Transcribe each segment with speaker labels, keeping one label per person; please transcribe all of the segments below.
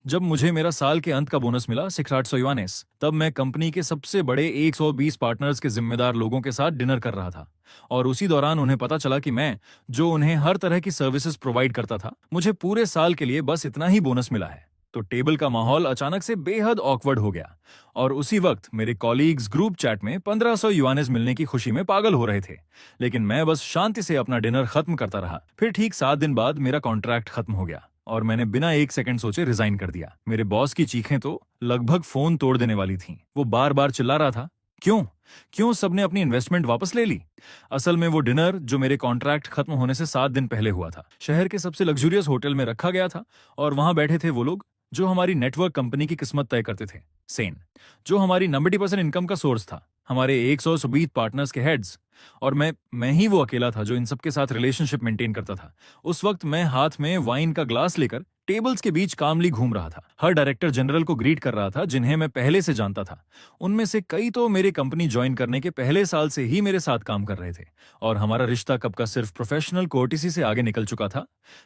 Speaker 1: जब मुझे मेरा साल के अंत का बोनस मिला 600 युआनेस, तब मैं कंपनी के सबसे बड़े 120 पार्टनर्स के जिम्मेदार लोगों के साथ डिनर कर रहा था। और उसी दौरान उन्हें पता चला कि मैं, जो उन्हें हर तरह की सर्विसेज प्रोवाइड करता था, मुझे पूरे साल के लिए बस इतना ही बोनस मिला है। तो टेबल का माहौल अचानक से बेहद ऑकवर्ड हो गया। और उसी वक्त मेरे कॉलीग्स ग्रुप चैट में 1500 युआनेस मिलने की खुशी में पागल हो रहे थे। लेकिन मैं बस शांति से अपना डिनर खत्म करता रहा। फिर ठीक 7 दिन बाद मेरा कॉन्ट्रैक्ट खत्म हो गया और मैंने बिना एक सेकंड सोचे रिजाइन कर दिया। मेरे बॉस की चीखें तो लगभग फोन तोड़ देने वाली थीं। वो बार बार चिल्ला रहा था, क्यों क्यों सबने अपनी इन्वेस्टमेंट वापस ले ली। असल में वो डिनर जो मेरे कॉन्ट्रैक्ट खत्म होने से 7 दिन पहले हुआ था, शहर के सबसे लग्जूरियस होटल में रखा गया था। और वहां बैठे थे वो लोग जो हमारी नेटवर्क कंपनी की किस्मत तय करते थे। सेन, जो हमारी 90% इनकम का सोर्स था, हमारे 120 पार्टनर्स के हेड्स। और मैं ही वो अकेला था जो इन सबके साथ रिलेशनशिप मेंटेन करता था। उस वक्त मैं हाथ में वाइन का ग्लास लेकर टेबल्स के बीच कामली घूम रहा था, हर डायरेक्टर जनरल को ग्रीट कर रहा था जिन्हें मैं पहले से जानता था। उनमें से कई तो मेरे कंपनी ज्वाइन करने के पहले साल से ही मेरे साथ काम कर रहे थे। और हमारा रिश्ता कब का सिर्फ प्रोफेशनल कोर्टिसी से आगे निकल चुका था।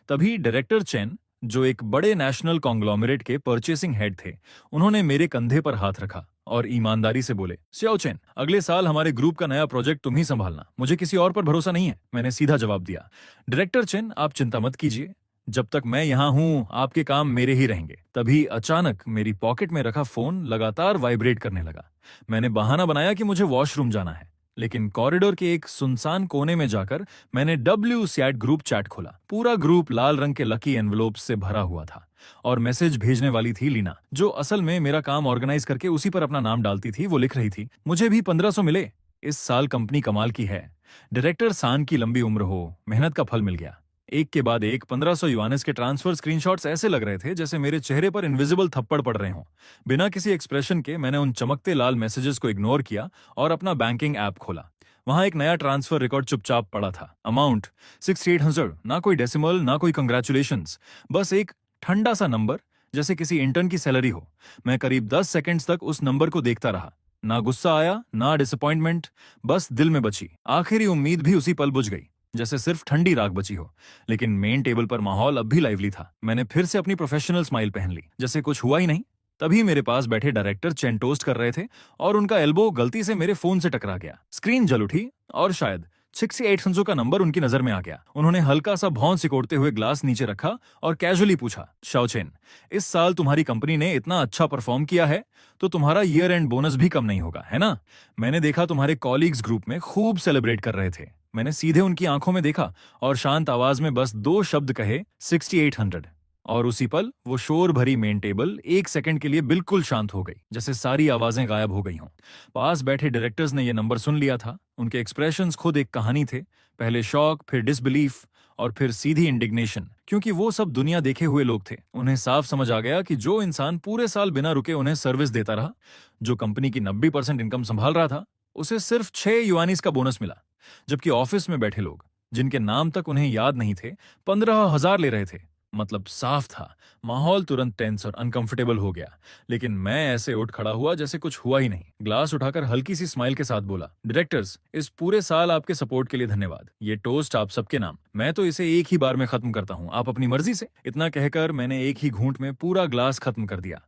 Speaker 1: तभी डायरेक्टर चेन, जो एक बड़े नेशनल कॉन्ग्लोमरेट के परचेसिंग हेड थे, उन्होंने मेरे कंधे पर हाथ रखा और ईमानदारी से बोले, सियाओ चेन, अगले साल हमारे ग्रुप का नया प्रोजेक्ट तुम ही संभालना, मुझे किसी और पर भरोसा नहीं है। मैंने सीधा जवाब दिया, डायरेक्टर चेन, आप चिंता मत कीजिए, जब तक मैं यहाँ हूँ आपके काम मेरे ही रहेंगे। तभी अचानक मेरी पॉकेट में रखा फोन लगातार वाइब्रेट करने लगा। मैंने बहाना बनाया कि मुझे वॉशरूम जाना है, लेकिन कॉरिडोर के एक सुनसान कोने में जाकर मैंने WSAT ग्रुप चैट खोला। पूरा ग्रुप लाल रंग के लकी एनवलोप से भरा हुआ था और मैसेज भेजने वाली थी लीना, जो असल में मेरा काम ऑर्गेनाइज करके उसी पर अपना नाम डालती थी। वो लिख रही थी, मुझे भी 1500 मिले, इस साल कंपनी कमाल की है, डायरेक्टर सान की लंबी उम्र हो, मेहनत का फल मिल गया। एक के बाद एक 1500 युआनेस के ट्रांसफर स्क्रीनशॉट्स ऐसे लग रहे थे जैसे मेरे चेहरे पर इनविजिबल थप्पड़ पड़ रहे हों। बिना किसी एक्सप्रेशन के मैंने उन चमकते लाल मैसेजेस को इग्नोर किया और अपना बैंकिंग ऐप खोला। वहां एक नया ट्रांसफर रिकॉर्ड चुपचाप पड़ा था। अमाउंट 6800, ना कोई डेसिमल ना कोई कंग्रेचुलेशंस, बस एक ठंडा सा नंबर, जैसे किसी इंटर्न की सैलरी हो। मैं करीब 10 सेकंड्स तक उस नंबर को देखता रहा। ना गुस्सा आया ना डिसअपॉइंटमेंट, बस दिल में बची आखिरी उम्मीद भी उसी पल बुझ गई, जैसे सिर्फ ठंडी राख बची हो। लेकिन मेन टेबल पर माहौल अब भी लाइवली था। मैंने फिर से अपनी प्रोफेशनल स्माइल पहन ली, जैसे कुछ हुआ ही नहीं। तभी मेरे पास बैठे डायरेक्टर चेन टोस्ट कर रहे थे और उनका एल्बो गलती से मेरे फोन से टकरा गया। स्क्रीन जल उठी और शायद 6800 का नंबर उनकी नजर में आ गया। उन्होंने हल्का सा भौं सिकोड़ते हुए ग्लास नीचे रखा और कैजुअली पूछा, शाओचेन, इस साल तुम्हारी कंपनी ने इतना अच्छा परफॉर्म किया है तो तुम्हारा ईयर एंड बोनस भी कम नहीं होगा, है ना? मैंने देखा तुम्हारे कॉलीग्स ग्रुप में खूब सेलिब्रेट कर रहे थे। मैंने सीधे उनकी आंखों में देखा और शांत आवाज में बस 2 शब्द कहे, 6800। और उसी पल वो शोर भरी मेन टेबल एक सेकंड के लिए बिल्कुल शांत हो गई, जैसे सारी आवाजें गायब हो गई हों। पास बैठे डायरेक्टर्स ने ये नंबर सुन लिया था। उनके एक्सप्रेशंस खुद एक कहानी थे, पहले शॉक, फिर डिसबिलीफ और फिर सीधी इंडिग्नेशन, क्योंकि वो सब दुनिया देखे हुए लोग थे। उन्हें साफ समझ आ गया कि जो इंसान पूरे साल बिना रुके उन्हें सर्विस देता रहा, जो कंपनी की 90% इनकम संभाल रहा था, उसे सिर्फ 6 युआनीस का बोनस मिला। जबकि ऑफिस में बैठे लोग, जिनके नाम तक उन्हें याद नहीं थे, 15,000 ले रहे थे। मतलब साफ था, माहौल तुरंत टेंस और अनकंफर्टेबल हो गया। लेकिन मैं ऐसे उठ खड़ा हुआ जैसे कुछ हुआ ही नहीं। ग्लास उठाकर हल्की सी स्माइल के साथ बोला, डायरेक्टर्स, इस पूरे साल आपके सपोर्ट के लिए धन्यवाद। ये टोस्ट आप सबके नाम। मैं तो इसे एक ही बार में खत्म करता हूँ, आप अपनी मर्जी से। इतना कहकर मैंने एक ही घूंट में पूरा ग्लास खत्म कर दिया।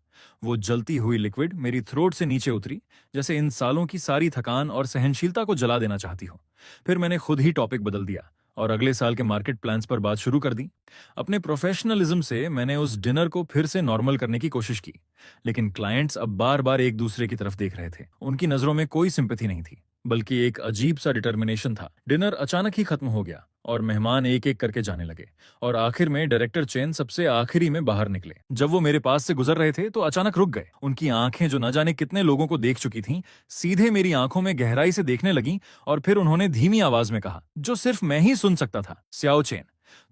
Speaker 1: वो जलती हुई लिक्विड मेरी थ्रोट से नीचे उतरी, जैसे इन सालों की सारी थकान और सहनशीलता को जला देना चाहती हो। फिर मैंने खुद ही टॉपिक बदल दिया और अगले साल के मार्केट प्लान्स पर बात शुरू कर दी। अपने प्रोफेशनलिज्म से मैंने उस डिनर को फिर से नॉर्मल करने की कोशिश की। लेकिन क्लाइंट्स अब बार बार एक दूसरे की तरफ देख रहे थे। उनकी नजरों में कोई सिंपैथी नहीं थी, बल्कि एक अजीब सा डिटर्मिनेशन था। डिनर अचानक ही खत्म हो गया और मेहमान एक एक करके जाने लगे और आखिर में डायरेक्टर चेन सबसे आखिरी में बाहर निकले। जब वो मेरे पास से गुजर रहे थे तो अचानक रुक गए। उनकी आंखें, जो न जाने कितने लोगों को देख चुकी थीं, सीधे मेरी आंखों में गहराई से देखने लगीं और फिर उन्होंने धीमी आवाज में कहा, जो सिर्फ मैं ही सुन सकता था, स्याओ चेन,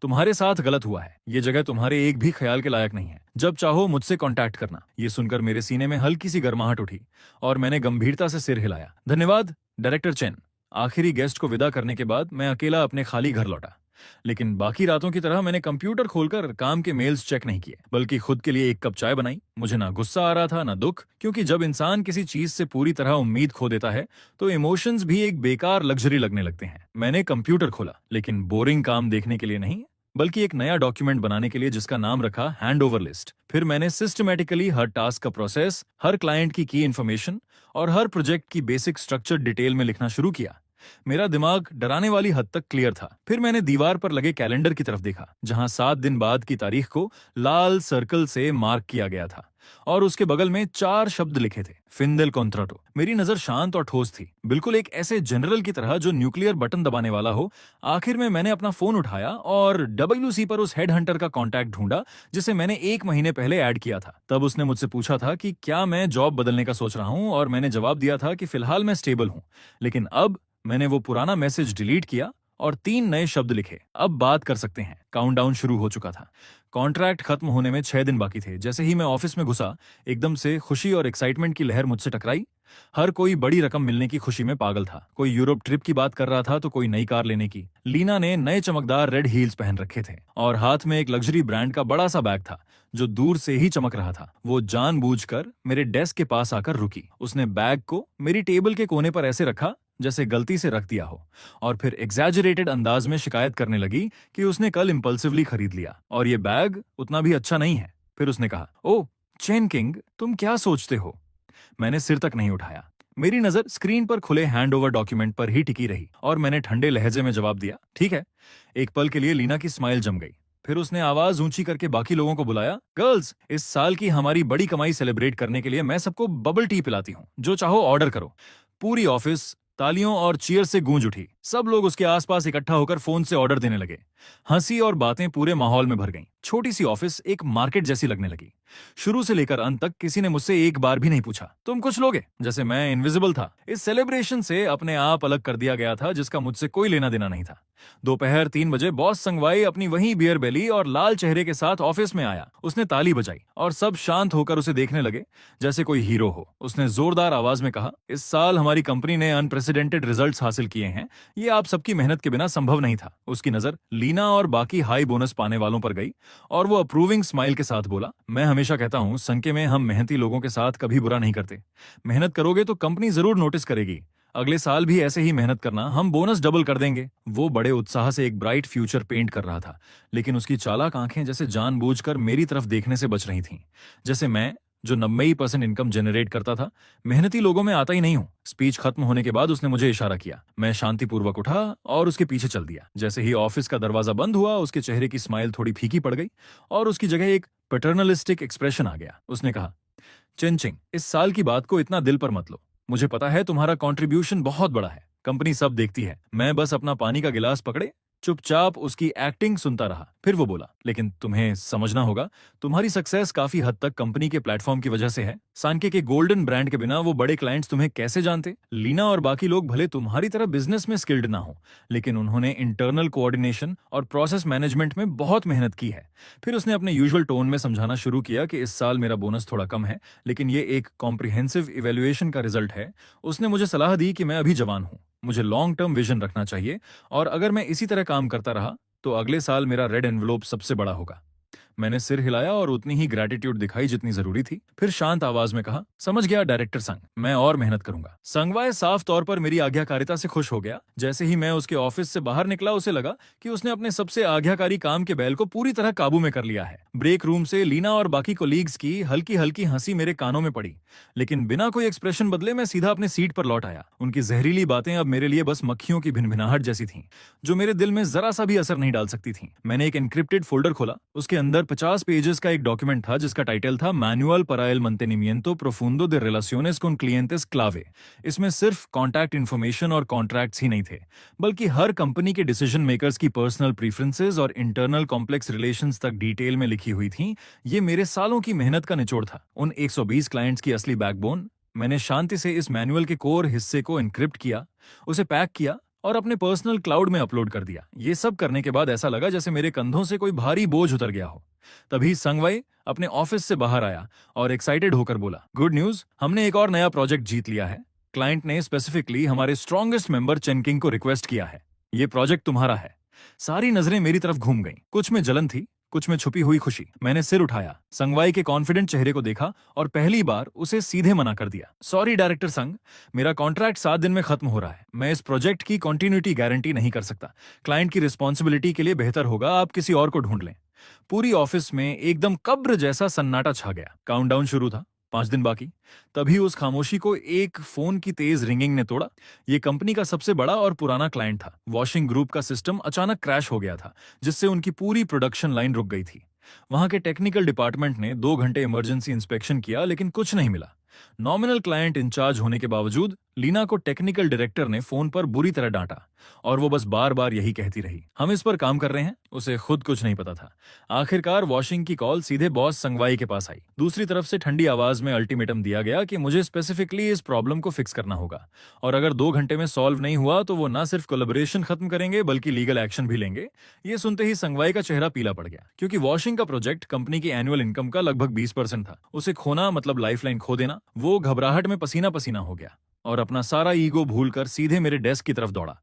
Speaker 1: तुम्हारे साथ गलत हुआ है। ये जगह तुम्हारे एक भी ख्याल के लायक नहीं है। जब चाहो मुझसे कांटेक्ट करना। ये सुनकर मेरे सीने में हल्की सी गर्माहट उठी और मैंने गंभीरता से सिर हिलाया। धन्यवाद डायरेक्टर चेन। आखिरी गेस्ट को विदा करने के बाद मैं अकेला अपने खाली घर लौटा। लेकिन बाकी रातों की तरह मैंने कंप्यूटर खोलकर काम के मेल्स चेक नहीं किए, बल्कि खुद के लिए एक कप चाय बनाई। मुझे ना गुस्सा आ रहा था ना दुख, क्योंकि जब इंसान किसी चीज से पूरी तरह उम्मीद खो देता है तो इमोशंस भी एक बेकार लग्जरी लगने लगते हैं। मैंने कंप्यूटर खोला, लेकिन बोरिंग काम देखने के लिए नहीं, बल्कि एक नया डॉक्यूमेंट बनाने के लिए जिसका नाम रखा हैंड ओवर लिस्ट। फिर मैंने सिस्टमेटिकली हर टास्क का प्रोसेस, हर क्लाइंट की इन्फॉर्मेशन और हर प्रोजेक्ट की बेसिक स्ट्रक्चर डिटेल में लिखना शुरू किया। मेरा दिमाग डराने वाली हद तक क्लियर था। फिर मैंने दीवार पर लगे कैलेंडर की तरफ देखा, जहां 7 दिन बाद की तारीख को लाल सर्कल से मार्क किया गया था और उसके बगल में 4 शब्द लिखे थे, फिंदेल कॉन्ट्राटो। मेरी नजर शांत और ठोस थी, बिल्कुल एक ऐसे जनरल की तरह जो न्यूक्लियर बटन दबाने वाला हो। आखिर में मैंने अपना फोन उठाया और WC पर उस हेड हंटर का कॉन्टैक्ट ढूंढा जिसे मैंने 1 महीने पहले ऐड किया था। तब उसने मुझसे पूछा था कि क्या मैं जॉब बदलने का सोच रहा हूं, और मैंने जवाब दिया था कि फिलहाल मैं स्टेबल हूं। लेकिन अब मैंने वो पुराना मैसेज डिलीट किया और 3 नए शब्द लिखे, अब बात कर सकते हैं। काउंटडाउन शुरू हो चुका था। कॉन्ट्रैक्ट खत्म होने में 6 दिन बाकी थे। जैसे ही मैं ऑफिस में घुसा, एकदम से खुशी और एक्साइटमेंट की लहर मुझसे टकराई। हर कोई बड़ी रकम मिलने की खुशी में पागल था। कोई यूरोप ट्रिप की बात कर रहा था तो कोई नई कार लेने की। लीना ने नए चमकदार रेड हील्स पहन रखे थे और हाथ में एक लग्जरी ब्रांड का बड़ा सा बैग था जो दूर से ही चमक रहा था। वो जानबूझकर मेरे डेस्क के पास आकर रुकी। उसने बैग को मेरी टेबल के कोने पर ऐसे रखा जैसे गलती से रख दिया हो, और फिर एग्जैजरेटेड अंदाज में शिकायत करने लगी कि उसने कल इंपल्सिवली खरीद लिया और ये बैग उतना भी अच्छा नहीं है। फिर उसने कहा, ओह चेन किंग, तुम क्या सोचते हो? मैंने सिर तक नहीं उठाया। मेरी नजर स्क्रीन पर खुले हैंड ओवर डॉक्यूमेंट पर ही टिकी रही और मैंने ठंडे लहजे में जवाब दिया, ठीक है। एक पल के लिए लीना की स्माइल जम गई। फिर उसने आवाज ऊंची करके बाकी लोगों को बुलाया, गर्ल्स, इस साल की हमारी बड़ी कमाई सेलिब्रेट करने के लिए मैं सबको बबल टी पिलाती हूँ, जो चाहो ऑर्डर करो। पूरी ऑफिस तालियों और चीयर से गूंज उठी। सब लोग उसके आसपास इकट्ठा होकर फोन से ऑर्डर देने लगे। हंसी और बातें पूरे माहौल में भर गईं। छोटी सी ऑफिस एक मार्केट जैसी लगने लगी। शुरू से लेकर अंत तक किसी ने मुझसे एक बार भी नहीं पूछा, तुम कुछ लोगे? जैसे मैं इनविजिबल था। इस सेलिब्रेशन से अपने आप अलग कर दिया गया था जिसका मुझसे कोई लेना देना नहीं था। दोपहर 3 बजे बॉस संगवाई अपनी वही बियर बेली और लाल चेहरे के साथ ऑफिस में आया। उसने ताली बजाई और सब शांत होकर उसे देखने लगे जैसे कोई हीरो हो। उसने जोरदार आवाज में कहा, इस साल हमारी कंपनी ने अनप्रेसिडेंटेड रिजल्ट्स हासिल किए हैं। ये आप सबकी मेहनत के बिना संभव नहीं था। उसकी नजर लीना और बाकी हाई बोनस पाने वालों पर गई और वो अप्रूविंग स्माइल के साथ बोला, मैं हमेशा कहता हूं, संके में हम मेहनती लोगों के साथ कभी बुरा नहीं करते। मेहनत करोगे तो कंपनी जरूर नोटिस करेगी। अगले साल भी ऐसे ही मेहनत करना, हम बोनस डबल कर देंगे। वो बड़े उत्साह से एक ब्राइट फ्यूचर पेंट कर रहा था, लेकिन उसकी चालाक आंखें जैसे जानबूझकर मेरी तरफ देखने से बच रही थीं। जैसे मैं, जो 90% इनकम जनरेट करता था, मेहनती लोगों में आता ही नहीं हूं। स्पीच खत्म होने के बाद उसने मुझे इशारा किया। मैं शांतिपूर्वक उठा और उसके पीछे चल दिया। जैसे ही ऑफिस का दरवाजा बंद हुआ, उसके चेहरे की स्माइल थोड़ी फीकी पड़ गई और उसकी जगह एक पैटर्नलिस्टिक एक्सप्रेशन आ गया। उसने कहा, चिंचिंग, इस साल की बात को इतना दिल पर मत लो। मुझे पता है तुम्हारा कंट्रीब्यूशन बहुत बड़ा है, कंपनी सब देखती है। मैं बस अपना पानी का गिलास पकड़े चुपचाप उसकी एक्टिंग सुनता रहा। फिर वो बोला, लेकिन तुम्हें समझना होगा, तुम्हारी सक्सेस काफी हद तक कंपनी के प्लेटफॉर्म की वजह से है। सांके के गोल्डन ब्रांड के बिना वो बड़े क्लाइंट्स तुम्हें कैसे जानते? लीना और बाकी लोग भले तुम्हारी तरह बिजनेस में स्किल्ड ना हो, लेकिन उन्होंने इंटरनल कोऑर्डिनेशन और प्रोसेस मैनेजमेंट में बहुत मेहनत की है। फिर उसने अपने यूजुअल टोन में समझाना शुरू किया कि इस साल मेरा बोनस थोड़ा कम है, लेकिन ये एक कॉम्प्रिहेंसिव इवैल्यूएशन का रिजल्ट है। उसने मुझे सलाह दी कि मैं अभी जवान हूं, मुझे लॉन्ग टर्म विजन रखना चाहिए, और अगर मैं इसी तरह काम करता रहा तो अगले साल मेरा रेड एनवलप सबसे बड़ा होगा। मैंने सिर हिलाया और उतनी ही ग्रेटिट्यूड दिखाई जितनी जरूरी थी। फिर शांत आवाज में कहा, समझ गया डायरेक्टर संग, मैं और मेहनत करूंगा। संगवाय साफ तौर पर मेरी आज्ञाकारिता से खुश हो गया। जैसे ही मैं उसके ऑफिस से बाहर निकला, उसे लगा कि उसने अपने सबसे आज्ञाकारी काम के बैल को पूरी तरह काबू में कर लिया है। ब्रेक रूम से लीना और बाकी कोलीग्स की हल्की हल्की हंसी मेरे कानों में पड़ी, लेकिन बिना कोई एक्सप्रेशन बदले मैं सीधा अपने सीट पर लौट आया। उनकी जहरीली बातें अब मेरे लिए बस मक्खियों की भिनभिनाहट जैसी थीं, जो मेरे दिल में जरा सा भी असर नहीं डाल सकती थीं। मैंने एक एनक्रिप्टेड फोल्डर खोला। उसके अंदर 50 पेजेस का एक डॉक्यूमेंट था जिसका टाइटल था manual para el mantenimiento profundo de relaciones con clientes clave। इसमें सिर्फ कॉन्टैक्ट इन्फॉर्मेशन और कॉन्ट्रैक्ट्स ही नहीं थे, बल्कि हर कंपनी के डिसीजन मेकर्स की पर्सनल प्रीफरेंसेस और इंटरनल कॉम्प्लेक्स रिलेशंस तक डिटेल में लिखी हुई थी। ये मेरे सालों की मेहनत का निचोड़ था, उन 120 क्लाइंट्स की असली बैकबोन। मैंने शांति से इस मैनुअल के कोर हिस्से को एनक्रिप्ट किया, उसे पैक किया और अपने पर्सनल क्लाउड में अपलोड कर दिया। ये सब करने के बाद ऐसा लगा जैसे मेरे कंधों से कोई भारी बोझ उतर गया हो। तभी संगवाई अपने ऑफिस से बाहर आया और एक्साइटेड होकर बोला, गुड न्यूज, हमने एक और नया प्रोजेक्ट जीत लिया है। क्लाइंट ने स्पेसिफिकली हमारे स्ट्रॉन्गेस्ट मेंबर चेनकिंग को रिक्वेस्ट किया है। ये प्रोजेक्ट तुम्हारा है। सारी नजरें मेरी तरफ घूम गईं। कुछ में जलन थी, कुछ में छुपी हुई खुशी। मैंने सिर उठाया, संगवाई के कॉन्फिडेंट चेहरे को देखा और पहली बार उसे सीधे मना कर दिया। सॉरी डायरेक्टर संग, मेरा कॉन्ट्रैक्ट 7 दिन में खत्म हो रहा है। मैं इस प्रोजेक्ट की कंटिन्यूटी गारंटी नहीं कर सकता। क्लाइंट की रिस्पॉन्सिबिलिटी के लिए बेहतर होगा आप किसी और को ढूंढ लें। पूरी ऑफिस में एकदम कब्र जैसा सन्नाटा छा गया। काउंटडाउन शुरू था, 5 दिन बाकी। तभी उस खामोशी को एक फोन की तेज रिंगिंग ने तोड़ा। ये कंपनी का सबसे बड़ा और पुराना क्लाइंट था। वॉशिंग ग्रुप का सिस्टम अचानक क्रैश हो गया था, जिससे उनकी पूरी प्रोडक्शन लाइन रुक गई थी। वहां के टेक्निकल डिपार्टमेंट ने 2 घंटे इमरजेंसी इंस्पेक्शन किया, लेकिन कुछ नहीं मिला। नॉमिनल क्लाइंट इंचार्ज होने के बावजूद लीना को टेक्निकल डायरेक्टर ने फोन पर बुरी तरह डांटा और वो बस बार बार यही कहती रही, हम इस पर काम कर रहे हैं। उसे खुद कुछ नहीं पता था। आखिरकार वॉशिंग की कॉल सीधे बॉस संगवाई के पास आई। दूसरी तरफ से ठंडी आवाज में अल्टीमेटम दिया गया कि मुझे स्पेसिफिकली इस प्रॉब्लम को फिक्स करना होगा और अगर 2 घंटे में सॉल्व नहीं हुआ तो वो ना सिर्फ कोलैबोरेशन खत्म करेंगे बल्कि लीगल एक्शन भी लेंगे। ये सुनते ही संगवाई का चेहरा पीला पड़ गया, क्योंकि वॉशिंग का प्रोजेक्ट कंपनी की एनुअल इनकम का लगभग 20% था। उसे खोना मतलब लाइफलाइन खो देना। वो घबराहट में पसीना पसीना हो गया और अपना सारा ईगो भूलकर सीधे मेरे डेस्क की तरफ दौड़ा।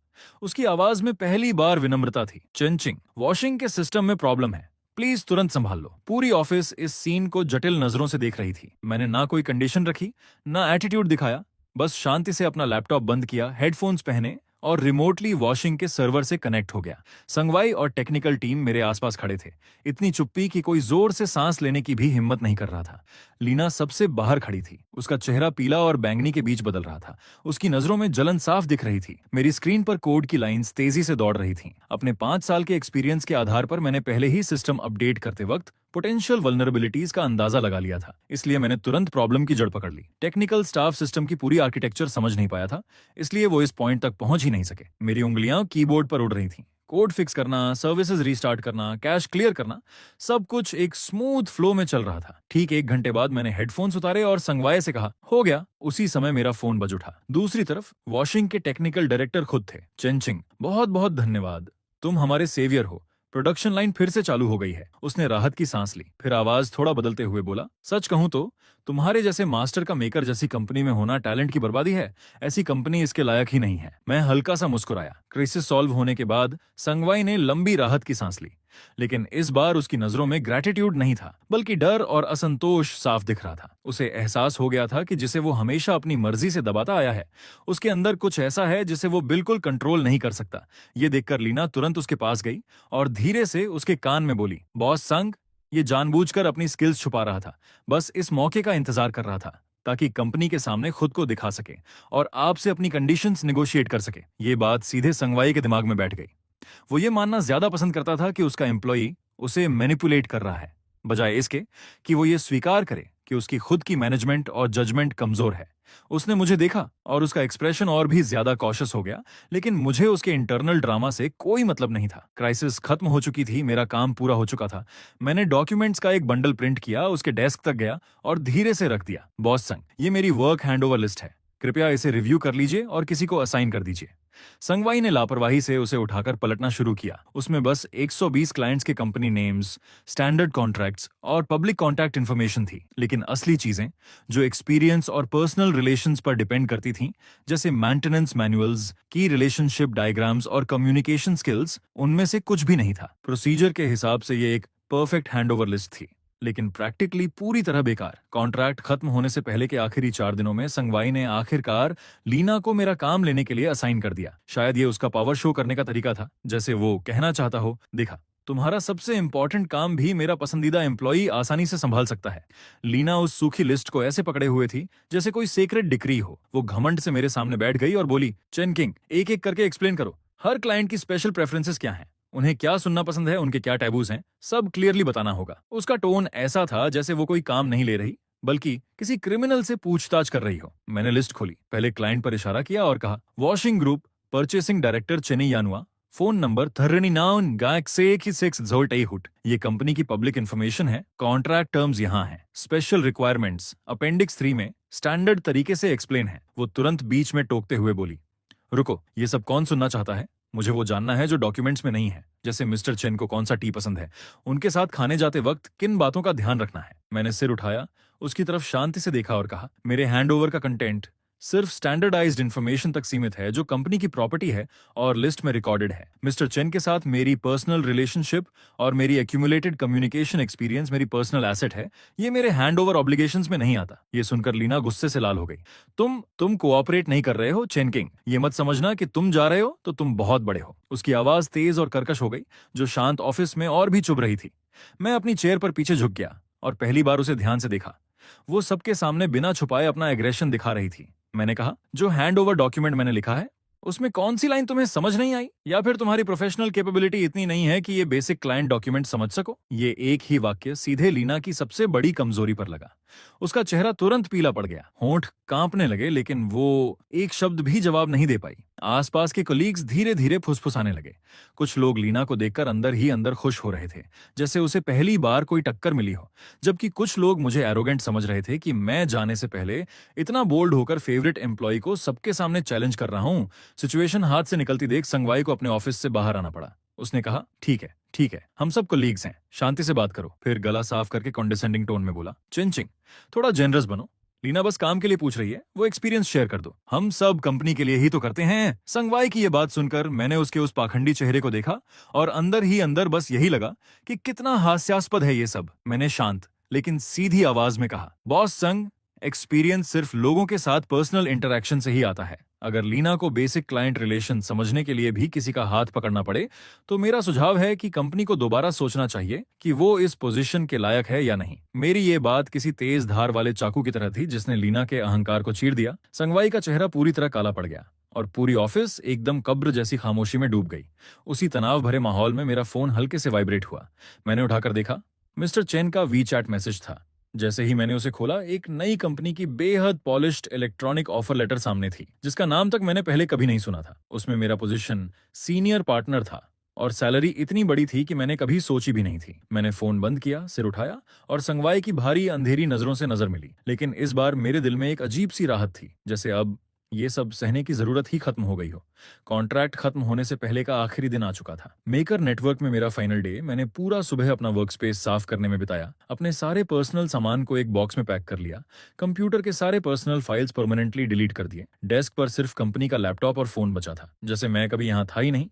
Speaker 1: उसकी आवाज में पहली बार विनम्रता थी। चेंचिंग, वॉशिंग के सिस्टम में प्रॉब्लम है, प्लीज तुरंत संभाल लो। पूरी ऑफिस इस सीन को जटिल नजरों से देख रही थी। मैंने ना कोई कंडीशन रखी, ना एटीट्यूड दिखाया, बस शांति से अपना लैपटॉप बंद किया, हेडफोन्स पहने और रिमोटली वॉशिंग के सर्वर से कनेक्ट हो गया। संगवाई और टेक्निकल टीम मेरे आसपास खड़े थे। इतनी चुप्पी कि कोई जोर से सांस लेने की भी हिम्मत नहीं कर रहा था। लीना सबसे बाहर खड़ी थी। उसका चेहरा पीला और बैंगनी के बीच बदल रहा था। उसकी नजरों में जलन साफ दिख रही थी। मेरी स्क्रीन पर कोड की लाइंस तेजी से दौड़ रही थीं। अपने 5 साल के एक्सपीरियंस के आधार पर मैंने पहले ही सिस्टम अपडेट करते वक्त पोटेंशियल वल्नरेबिलिटीज का अंदाजा लगा लिया था, इसलिए मैंने तुरंत प्रॉब्लम की जड़ पकड़ ली। टेक्निकल स्टाफ सिस्टम की पूरी आर्किटेक्चर समझ नहीं पाया था, इसलिए वो इस पॉइंट तक पहुंच ही नहीं सके। मेरी उंगलियां कीबोर्ड पर उड़ रही थीं। कोड फिक्स करना, सर्विसेज रीस्टार्ट करना, कैश क्लियर करना, सब कुछ एक स्मूथ फ्लो में चल रहा था। ठीक 1 घंटे बाद मैंने हेडफोन्स उतारे और संगवाई से कहा, हो गया। उसी समय मेरा फोन बज उठा। दूसरी तरफ वॉशिंग के टेक्निकल डायरेक्टर खुद थे। चेंचिंग, बहुत बहुत धन्यवाद, तुम हमारे सेवियर हो। प्रोडक्शन लाइन फिर से चालू हो गई है। उसने राहत की सांस ली, फिर आवाज थोड़ा बदलते हुए बोला, सच कहूं तो तुम्हारे जैसे मास्टर का मेकर जैसी कंपनी में होना टैलेंट की बर्बादी है। ऐसी कंपनी इसके लायक ही नहीं है। मैं हल्का सा मुस्कुराया। क्राइसिस सॉल्व होने के बाद संगवाई ने लंबी राहत की सांस ली, लेकिन इस बार उसकी नजरों में ग्रैटिट्यूड नहीं था, बल्कि डर और असंतोष साफ दिख रहा था। उसे एहसास हो गया था कि जिसे वो हमेशा अपनी मर्जी से दबाता आया है, उसके अंदर कुछ ऐसा है जिसे वो बिल्कुल कंट्रोल नहीं कर सकता। ये देखकर लीना तुरंत उसके पास गई और धीरे से उसके कान में बोली, बॉस संग, ये जानबूझकर अपनी स्किल्स छुपा रहा था, बस इस मौके का इंतजार कर रहा था ताकि कंपनी के सामने खुद को दिखा सके और आपसे अपनी कंडीशंस निगोशिएट कर सके। ये बात सीधे संगवाई के दिमाग में बैठ गई। वो ये मानना ज्यादा पसंद करता था कि उसका एम्प्लॉई उसे मैनिपुलेट कर रहा है, बजाय इसके कि वो ये स्वीकार करे कि उसकी खुद की मैनेजमेंट और जजमेंट कमजोर है। उसने मुझे देखा और उसका एक्सप्रेशन और भी ज्यादा कॉशियस हो गया, लेकिन मुझे उसके इंटरनल ड्रामा से कोई मतलब नहीं था। क्राइसिस खत्म हो चुकी थी, मेरा काम पूरा हो चुका था। मैंने डॉक्यूमेंट्स का एक बंडल प्रिंट किया, उसके डेस्क तक गया और धीरे से रख दिया। बॉस संग, ये मेरी वर्क हैंडओवर लिस्ट है, कृपया इसे रिव्यू कर लीजिए और किसी को असाइन कर दीजिए। संगवाई ने लापरवाही से उसे उठाकर पलटना शुरू किया। उसमें बस 120 क्लाइंट्स के कंपनी नेम्स, स्टैंडर्ड कॉन्ट्रैक्ट्स और पब्लिक कॉन्टैक्ट इन्फॉर्मेशन थी, लेकिन असली चीजें जो एक्सपीरियंस और पर्सनल रिलेशंस पर डिपेंड करती थीं, जैसे मेंटेनेंस मैनुअल्स, की रिलेशनशिप डायग्राम्स और कम्युनिकेशन स्किल्स, उनमें से कुछ भी नहीं था। प्रोसीजर के हिसाब से ये एक परफेक्ट हैंडओवर लिस्ट थी, लेकिन प्रैक्टिकली पूरी तरह बेकार। कॉन्ट्रैक्ट खत्म होने से पहले के आखिरी 4 दिनों में संगवाई ने आखिरकार लीना को मेरा काम लेने के लिए असाइन कर दिया। शायद ये उसका पावर शो करने का तरीका था, जैसे वो कहना चाहता हो, देखा, तुम्हारा सबसे इंपॉर्टेंट काम भी मेरा पसंदीदा एम्प्लॉई आसानी से संभाल सकता है। लीना उस सूखी लिस्ट को ऐसे पकड़े हुए थी जैसे कोई सीक्रेट डिक्री हो। वो घमंड से मेरे सामने बैठ गई और बोली, चेन किंग, एक एक करके एक्सप्लेन करो। हर क्लाइंट की स्पेशल प्रेफरेंसेस क्या हैं, उन्हें क्या सुनना पसंद है, उनके क्या टैबूज हैं, सब क्लियरली बताना होगा। उसका टोन ऐसा था जैसे वो कोई काम नहीं ले रही, बल्कि किसी क्रिमिनल से पूछताछ कर रही हो। मैंने लिस्ट खोली, पहले क्लाइंट पर इशारा किया और कहा, washing group, purchasing director Chennai यानुआ, फोन नंबर 39 ये कंपनी की पब्लिक इंफॉर्मेशन है। कॉन्ट्रैक्ट टर्म्स यहाँ हैं। स्पेशल रिक्वायरमेंट्स अपेंडिक्स 3 में स्टैंडर्ड तरीके से एक्सप्लेन है। वो तुरंत बीच में टोकते हुए बोली, रुको, ये सब कौन सुनना चाहता है? मुझे वो जानना है जो डॉक्यूमेंट्स में नहीं है, जैसे मिस्टर चेन को कौन सा टी पसंद है, उनके साथ खाने जाते वक्त किन बातों का ध्यान रखना है। मैंने सिर उठाया, उसकी तरफ शांति से देखा और कहा, मेरे हैंडओवर का कंटेंट सिर्फ स्टैंडर्डाइज्ड इन्फॉर्मेशन तक सीमित है जो कंपनी की प्रॉपर्टी है और लिस्ट में रिकॉर्डेड है। मिस्टर चेन के साथ मेरी पर्सनल रिलेशनशिप और मेरी एक्यूमुलेटेड कम्युनिकेशन एक्सपीरियंस मेरी पर्सनल एसेट है, ये मेरे हैंड ओवर ऑब्लिगेशंस में नहीं आता। ये सुनकर लीना गुस्से से लाल हो गई। तुम कोऑपरेट नहीं कर रहे हो चेन किंग। ये मत समझना कि तुम जा रहे हो तो तुम बहुत बड़े हो। उसकी आवाज तेज और कर्कश हो गई, जो शांत ऑफिस में और भी चुभ रही थी। मैं अपनी चेयर पर पीछे झुक गया और पहली बार उसे ध्यान से देखा। वो सबके सामने बिना छुपाए अपना एग्रेशन दिखा रही थी। मैंने कहा, जो हैंड ओवर डॉक्यूमेंट मैंने लिखा है उसमें कौन सी लाइन तुम्हें समझ नहीं आई, या फिर तुम्हारी प्रोफेशनल कैपेबिलिटी इतनी नहीं है कि ये बेसिक क्लाइंट डॉक्यूमेंट समझ सको? ये एक ही वाक्य सीधे लीना की सबसे बड़ी कमजोरी पर लगा। उसका चेहरा तुरंत पीला पड़ गया, होंठ कांपने लगे, लेकिन वो एक शब्द भी जवाब नहीं दे पाई। आसपास के कोलीग्स धीरे धीरे फुसफुसाने लगे। कुछ लोग लीना को देखकर अंदर ही अंदर खुश हो रहे थे, जैसे उसे पहली बार कोई टक्कर मिली हो, जबकि कुछ लोग मुझे एरोगेंट समझ रहे थे कि मैं जाने से पहले इतना बोल्ड होकर फेवरेट एम्प्लॉय को सबके सामने चैलेंज कर रहा हूं। सिचुएशन हाथ से निकलती देख संगवाई को अपने ऑफिस से बाहर आना पड़ा। उसने कहा, ठीक है, हम सब कोलीग्स हैं, शांति से बात करो। फिर गला साफ करके कॉन्डिसेंडिंग टोन में बोला, चिंचिंग, थोड़ा जेनरस बनो। लीना बस काम के लिए पूछ रही है, वो एक्सपीरियंस शेयर कर दो। हम सब कंपनी के लिए ही तो करते हैं। संगवाई की ये बात सुनकर मैंने उसके उस पाखंडी चेहरे को देखा और अंदर ही अंदर बस यही लगा कि कितना हास्यास्पद है ये सब। मैंने शांत लेकिन सीधी आवाज में कहा, बॉस संग, एक्सपीरियंस सिर्फ लोगों के साथ पर्सनल इंटरैक्शन से ही आता है। अगर लीना को बेसिक क्लाइंट रिलेशन समझने के लिए भी किसी का हाथ पकड़ना पड़े तो मेरा सुझाव है कि कंपनी को दोबारा सोचना चाहिए कि वो इस पोजीशन के लायक है या नहीं। मेरी ये बात किसी तेज धार वाले चाकू की तरह थी जिसने लीना के अहंकार को चीर दिया। संगवाई का चेहरा पूरी तरह काला पड़ गया और पूरी ऑफिस एकदम कब्र जैसी खामोशी में डूब गई। उसी तनाव भरे माहौल में मेरा फोन हल्के से वाइब्रेट हुआ। मैंने उठाकर देखा, मिस्टर चेन का वी चैट मैसेज था। जैसे ही मैंने उसे खोला, एक नई कंपनी की बेहद पॉलिश्ड इलेक्ट्रॉनिक ऑफर लेटर सामने थी, जिसका नाम तक मैंने पहले कभी नहीं सुना था। उसमें मेरा पोजीशन सीनियर पार्टनर था और सैलरी इतनी बड़ी थी कि मैंने कभी सोची भी नहीं थी। मैंने फोन बंद किया, सिर उठाया और संगवाई की भारी अंधेरी नजरों से नजर मिली। लेकिन इस बार मेरे दिल में एक अजीब सी राहत थी, जैसे अब ये सब सहने की जरूरत ही खत्म हो गई हो। कॉन्ट्रैक्ट खत्म होने से पहले का आखिरी दिन आ चुका था। मेकर नेटवर्क में मेरा फाइनल डे। मैंने पूरा सुबह अपना वर्कस्पेस साफ करने में बिताया, अपने सारे पर्सनल सामान को एक बॉक्स में पैक कर लिया, कंप्यूटर के सारे पर्सनल फाइल्स परमानेंटली डिलीट कर दिए। डेस्क पर सिर्फ कंपनी का लैपटॉप और फोन बचा था, जैसे मैं कभी यहाँ था ही नहीं।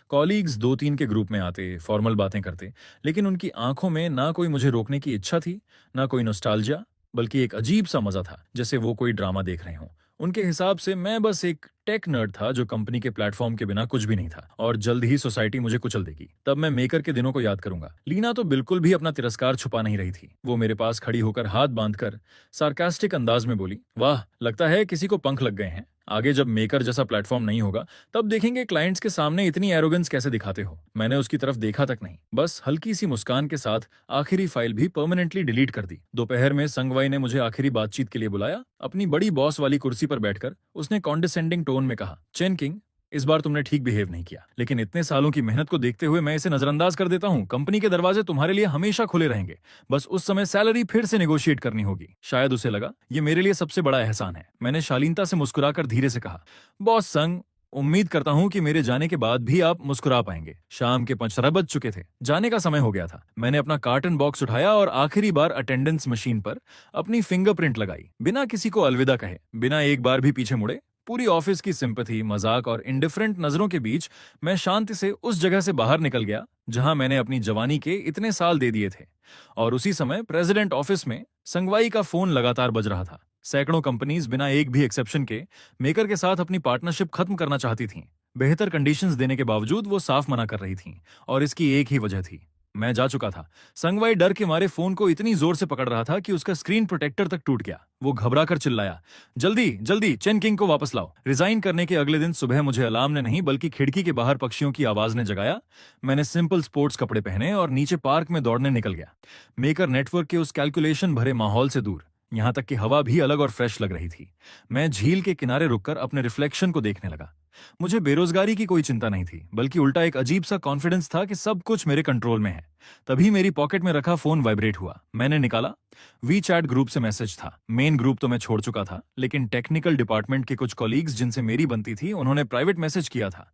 Speaker 1: कॉलीग्स 2-3 के ग्रुप में आते, फॉर्मल बातें करते, लेकिन उनकी आंखों में ना कोई मुझे रोकने की इच्छा थी, ना कोई नॉस्टैल्जिया, बल्कि एक अजीब सा मजा था, जैसे वो कोई ड्रामा देख रहे हों। उनके हिसाब से मैं बस एक टेक नर्ड था जो कंपनी के प्लेटफॉर्म के बिना कुछ भी नहीं था, और जल्द ही सोसाइटी मुझे कुचल देगी। तब मैं मेकर के दिनों को याद करूंगा। लीना तो बिल्कुल भी अपना तिरस्कार छुपा नहीं रही थी। वो मेरे पास खड़ी होकर हाथ बांधकर सार्कास्टिक अंदाज में बोली, वाह, लगता है किसी को पंख लग गए हैं। आगे जब मेकर जैसा प्लेटफॉर्म नहीं होगा तब देखेंगे क्लाइंट्स के सामने इतनी एरोगेंस कैसे दिखाते हो। मैंने उसकी तरफ देखा तक नहीं, बस हल्की सी मुस्कान के साथ आखिरी फाइल भी परमानेंटली डिलीट कर दी। दोपहर में संगवाई ने मुझे आखिरी बातचीत के लिए बुलाया। अपनी बड़ी बॉस वाली कुर्सी पर बैठकर उसने कॉन्डिसेंडिंग टोन में कहा, चेन किंग, इस बार तुमने ठीक बिहेव नहीं किया, लेकिन इतने सालों की मेहनत को देखते हुए मैं इसे नजरअंदाज कर देता हूँ। कंपनी के दरवाजे तुम्हारे लिए हमेशा खुले रहेंगे, बस उस समय सैलरी फिर से नेगोशिएट करनी होगी। शायद उसे लगा ये मेरे लिए सबसे बड़ा एहसान है। मैंने शालीनता से मुस्कुराकर धीरे से कहा, बॉस संग, उम्मीद करता हूँ कि मेरे जाने के बाद भी आप मुस्कुरा पाएंगे। शाम के 5:15 बज चुके थे, जाने का समय हो गया था। मैंने अपना कार्टन बॉक्स उठाया और आखिरी बार अटेंडेंस मशीन पर अपनी फिंगरप्रिंट लगाई, बिना किसी को अलविदा कहे, बिना एक बार भी पीछे मुड़े। पूरी ऑफिस की सिंपैथी, मजाक और इंडिफरेंट नजरों के बीच मैं शांति से उस जगह से बाहर निकल गया जहां मैंने अपनी जवानी के इतने साल दे दिए थे। और उसी समय प्रेसिडेंट ऑफिस में संगवाई का फोन लगातार बज रहा था। सैकड़ों कंपनीज बिना एक भी एक्सेप्शन के मेकर के साथ अपनी पार्टनरशिप खत्म करना चाहती थीं। बेहतर कंडीशंस देने के बावजूद वो साफ मना कर रही थीं, और इसकी एक ही वजह थी, मैं जा चुका था। संगवाई डर के मारे फोन को इतनी जोर से पकड़ रहा था कि उसका स्क्रीन प्रोटेक्टर तक टूट गया। वो घबरा कर चिल्लाया, जल्दी जल्दी चेन किंग को वापस लाओ। रिजाइन करने के अगले दिन सुबह मुझे अलार्म ने नहीं बल्कि खिड़की के बाहर पक्षियों की आवाज ने जगाया। मैंने सिंपल स्पोर्ट्स कपड़े पहने और नीचे पार्क में दौड़ने निकल गया, मेकर नेटवर्क के उस कैलकुलेशन भरे माहौल से दूर। यहां तक कि हवा भी अलग और फ्रेश लग रही थी। मैं झील के किनारे रुककर अपने रिफ्लेक्शन को देखने लगा। मुझे बेरोजगारी की कोई चिंता नहीं थी, बल्कि उल्टा एक अजीब सा कॉन्फिडेंस था कि सब कुछ मेरे कंट्रोल में है। तभी मेरी पॉकेट में रखा फोन वाइब्रेट हुआ। मैंने निकाला। वी चैट ग्रुप से मैसेज था। मेन ग्रुप तो मैं छोड़ चुका था, लेकिन टेक्निकल डिपार्टमेंट के कुछ कॉलीग्स जिनसे मेरी बनती थी, उन्होंने प्राइवेट मैसेज किया था।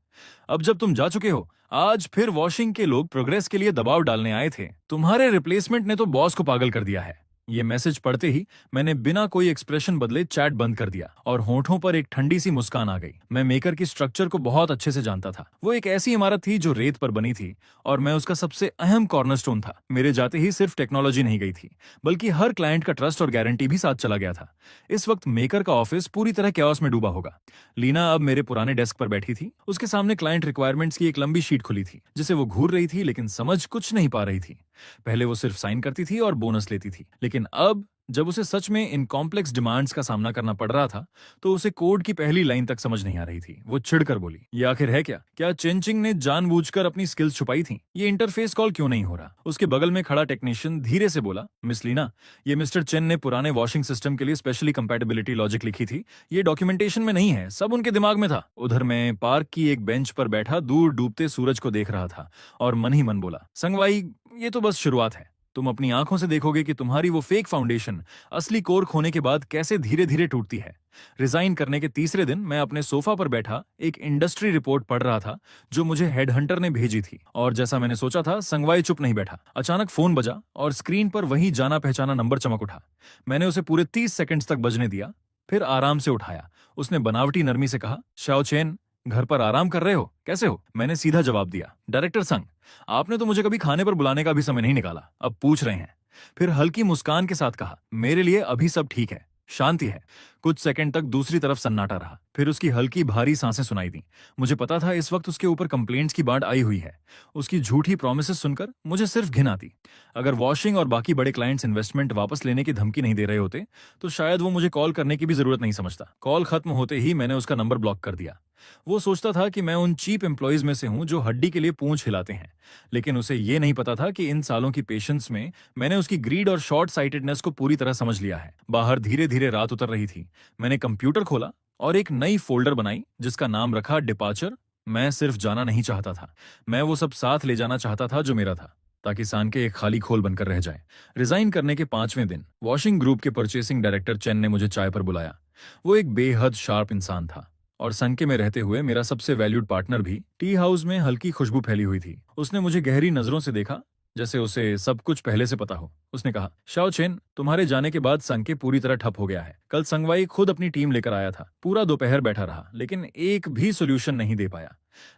Speaker 1: अब जब तुम जा चुके हो, आज फिर वॉशिंग के लोग प्रोग्रेस के लिए दबाव डालने आए थे। तुम्हारे रिप्लेसमेंट ने तो बॉस को पागल कर दिया है। ये मैसेज पढ़ते ही मैंने बिना कोई एक्सप्रेशन बदले चैट बंद कर दिया और होठों पर एक ठंडी सी मुस्कान आ गई। मैं मेकर की स्ट्रक्चर को बहुत अच्छे से जानता था। वो एक ऐसी इमारत थी जो रेत पर बनी थी और मैं उसका सबसे अहम कॉर्नरस्टोन था। मेरे जाते ही सिर्फ टेक्नोलॉजी नहीं गई थी, बल्कि हर क्लाइंट का ट्रस्ट और गारंटी भी साथ चला गया था। इस वक्त मेकर का ऑफिस पूरी तरह कैओस में डूबा होगा। लीना अब मेरे पुराने डेस्क पर बैठी थी। उसके सामने क्लाइंट रिक्वायरमेंट्स की एक लंबी शीट खुली थी जिसे वो घूर रही थी, लेकिन समझ कुछ नहीं पा रही थी। पहले वो सिर्फ साइन करती थी और बोनस लेती थी, लेकिन अब जब उसे सच में इन कॉम्प्लेक्स डिमांड्स का सामना करना पड़ रहा था तो उसे कोड की पहली लाइन तक समझ नहीं आ रही थी। वो चिढ़कर बोली, ये आखिर है क्या? क्या चेंचिंग ने जानबूझकर अपनी स्किल्स छुपाई थी? ये इंटरफेस कॉल क्यों नहीं हो रहा? उसके बगल में खड़ा टेक्नीशियन धीरे से बोला, मिस लीना, ये मिस्टर चेन ने पुराने वॉशिंग सिस्टम के लिए स्पेशली कंपैटिबिलिटी लॉजिक लिखी थी। ये डॉक्यूमेंटेशन में नहीं है, सब उनके दिमाग में था। उधर मैं पार्क की एक बेंच पर बैठा दूर डूबते सूरज को देख रहा था और मन ही मन बोला, संगवाई, ये तो बस शुरुआत है। तुम अपनी आंखों से देखोगे कि तुम्हारी वो फेक फाउंडेशन असली कोर खोने के बाद कैसे धीरे धीरे टूटती है। रिजाइन करने के तीसरे दिन मैं अपने सोफा पर बैठा एक इंडस्ट्री रिपोर्ट पढ़ रहा था जो मुझे हेडहंटर ने भेजी थी, और जैसा मैंने सोचा था, संगवाई चुप नहीं बैठा। अचानक फोन बजा और स्क्रीन पर वही जाना पहचाना नंबर चमक उठा। मैंने उसे पूरे 30 सेकंड्स तक बजने दिया, फिर आराम से उठाया। उसने बनावटी नरमी से कहा, शाओ चेन, घर पर आराम कर रहे हो? कैसे हो? मैंने सीधा जवाब दिया, डायरेक्टर संग, आपने तो मुझे कभी खाने पर बुलाने का भी समय नहीं निकाला, अब पूछ रहे हैं। फिर हल्की मुस्कान के साथ कहा, मेरे लिए अभी सब ठीक है, शांति है। कुछ सेकंड तक दूसरी तरफ सन्नाटा रहा, फिर उसकी हल्की भारी सांसें सुनाई दी। मुझे पता था इस वक्त उसके ऊपर कंप्लेंट्स की बाढ़ आई हुई है। उसकी झूठी प्रोमिसेस सुनकर मुझे सिर्फ घिन आती। अगर वॉशिंग और बाकी बड़े क्लाइंट्स इन्वेस्टमेंट वापस लेने की धमकी नहीं दे रहे होते तो शायद वो मुझे कॉल करने की भी जरूरत नहीं समझता। कॉल खत्म होते ही मैंने उसका नंबर ब्लॉक कर दिया। वो सोचता था कि मैं उन चीप एम्प्लॉयज में से हूं जो हड्डी के लिए पूंछ हिलाते हैं, लेकिन उसे ये नहीं पता था कि इन सालों की पेशेंस में मैंने उसकी ग्रीड और शॉर्ट साइटेडनेस को पूरी तरह समझ लिया है। बाहर धीरे धीरे रात उतर रही थी। मैंने कंप्यूटर खोला और एक नई फोल्डर बनाई जिसका नाम रखा डिपार्चर। मैं सिर्फ जाना नहीं चाहता था, मैं वो सब साथ ले जाना चाहता था जो मेरा था, ताकि सानके एक खाली खोल बनकर रह जाए। रिजाइन करने के 5वें दिन वॉशिंग ग्रुप के परचेसिंग डायरेक्टर चेन ने मुझे चाय पर बुलाया। वो एक बेहद शार्प इंसान था और संके में रहते हुए मेरा सबसे वैल्यूड पार्टनर भी। टी हाउस में हल्की खुशबू फैली हुई थी। उसने मुझे गहरी नजरों से देखा, जैसे उसे सब कुछ पहले से पता हो। उसने कहा, शाओ चेन, तुम्हारे जाने के बाद संके पूरी तरह ठप हो गया है। कल संगवाई खुद अपनी टीम लेकर आया था, पूरा दोपहर बैठा रहा, लेकिन एक भी सोल्यूशन नहीं दे पाया।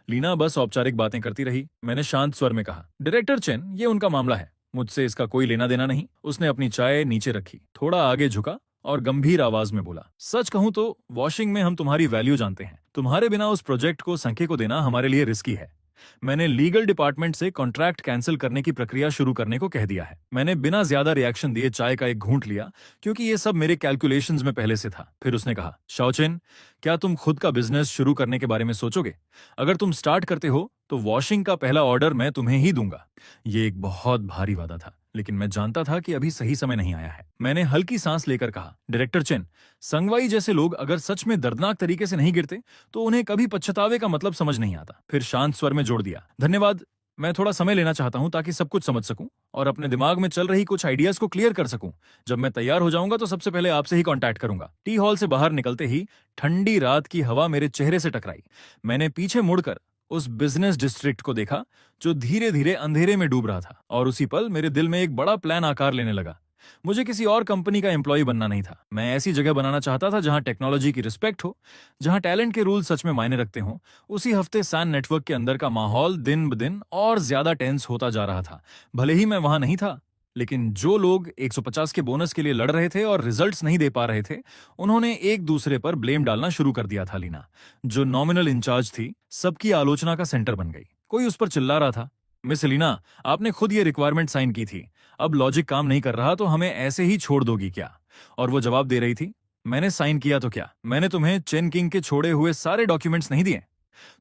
Speaker 1: लीना बस औपचारिक बातें करती रही। मैंने शांत स्वर में कहा, डायरेक्टर चेन, ये उनका मामला है, मुझसे इसका कोई लेना देना नहीं। उसने अपनी चाय नीचे रखी, थोड़ा आगे झुका और गंभीर आवाज में बोला, सच कहूं तो वॉशिंग में हम तुम्हारी वैल्यू जानते हैं। तुम्हारे बिना उस प्रोजेक्ट को संके को देना हमारे लिए रिस्की है। मैंने लीगल डिपार्टमेंट से कॉन्ट्रैक्ट कैंसिल करने की प्रक्रिया शुरू करने को कह दिया है। मैंने बिना ज्यादा रिएक्शन दिए चाय का एक घूंट लिया, क्योंकि ये सब मेरे कैलकुलेशंस में पहले से था। फिर उसने कहा, शाओचेन, क्या तुम खुद का बिजनेस शुरू करने के बारे में सोचोगे? अगर तुम स्टार्ट करते हो तो वॉशिंग का पहला ऑर्डर मैं तुम्हें ही दूंगा। ये एक बहुत भारी वादा था, लेकिन मैं जानता था कि अभी सही समय नहीं आया है। मैंने हल्की सांस लेकर कहा, डायरेक्टर चेन, संगवाई जैसे लोग अगर सच में दर्दनाक तरीके से नहीं गिरते तो उन्हें कभी पछतावे का मतलब समझ नहीं आता। फिर शांत स्वर में जोड़ दिया, धन्यवाद, मैं थोड़ा समय लेना चाहता हूं ताकि सब कुछ समझ सकूं और अपने दिमाग में चल रही कुछ आइडियाज को क्लियर कर सकूं। जब मैं तैयार हो जाऊंगा तो सबसे पहले आपसे ही कांटेक्ट करूंगा। टी हॉल से बाहर निकलते ही ठंडी रात की हवा मेरे चेहरे से टकराई। मैंने पीछे मुड़कर उस बिजनेस डिस्ट्रिक्ट को देखा जो धीरे धीरे अंधेरे में डूब रहा था, और उसी पल मेरे दिल में एक बड़ा प्लान आकार लेने लगा। मुझे किसी और कंपनी का एम्प्लॉय बनना नहीं था। मैं ऐसी जगह बनाना चाहता था जहां टेक्नोलॉजी की रिस्पेक्ट हो, जहां टैलेंट के रूल सच में मायने रखते हों। उसी हफ्ते सैन नेटवर्क के अंदर का माहौल दिन ब दिन और ज्यादा टेंस होता जा रहा था। भले ही मैं वहां नहीं था, लेकिन जो लोग 150 के बोनस के लिए लड़ रहे थे और रिजल्ट्स नहीं दे पा रहे थे, उन्होंने एक दूसरे पर ब्लेम डालना शुरू कर दिया था। लीना, जो नॉमिनल इंचार्ज थी, सबकी आलोचना का सेंटर बन गई। कोई उस पर चिल्ला रहा था, मिस लीना, आपने खुद ये रिक्वायरमेंट साइन की थी, अब लॉजिक काम नहीं कर रहा तो हमें ऐसे ही छोड़ दोगी क्या? और वो जवाब दे रही थी, मैंने साइन किया तो क्या, मैंने तुम्हें चेन किंग के छोड़े हुए सारे डॉक्यूमेंट्स नहीं दिए?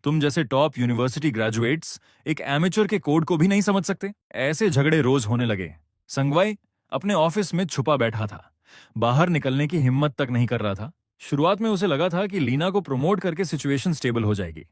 Speaker 1: तुम जैसे टॉप यूनिवर्सिटी ग्रेजुएट्स एक एमेच्योर के कोड को भी नहीं समझ सकते? ऐसे झगड़े रोज होने लगे। संगवाई अपने ऑफिस में छुपा बैठा था, बाहर निकलने की हिम्मत तक नहीं कर रहा था। शुरुआत में उसे लगा था कि लीना को प्रमोट करके सिचुएशन स्टेबल हो जाएगी,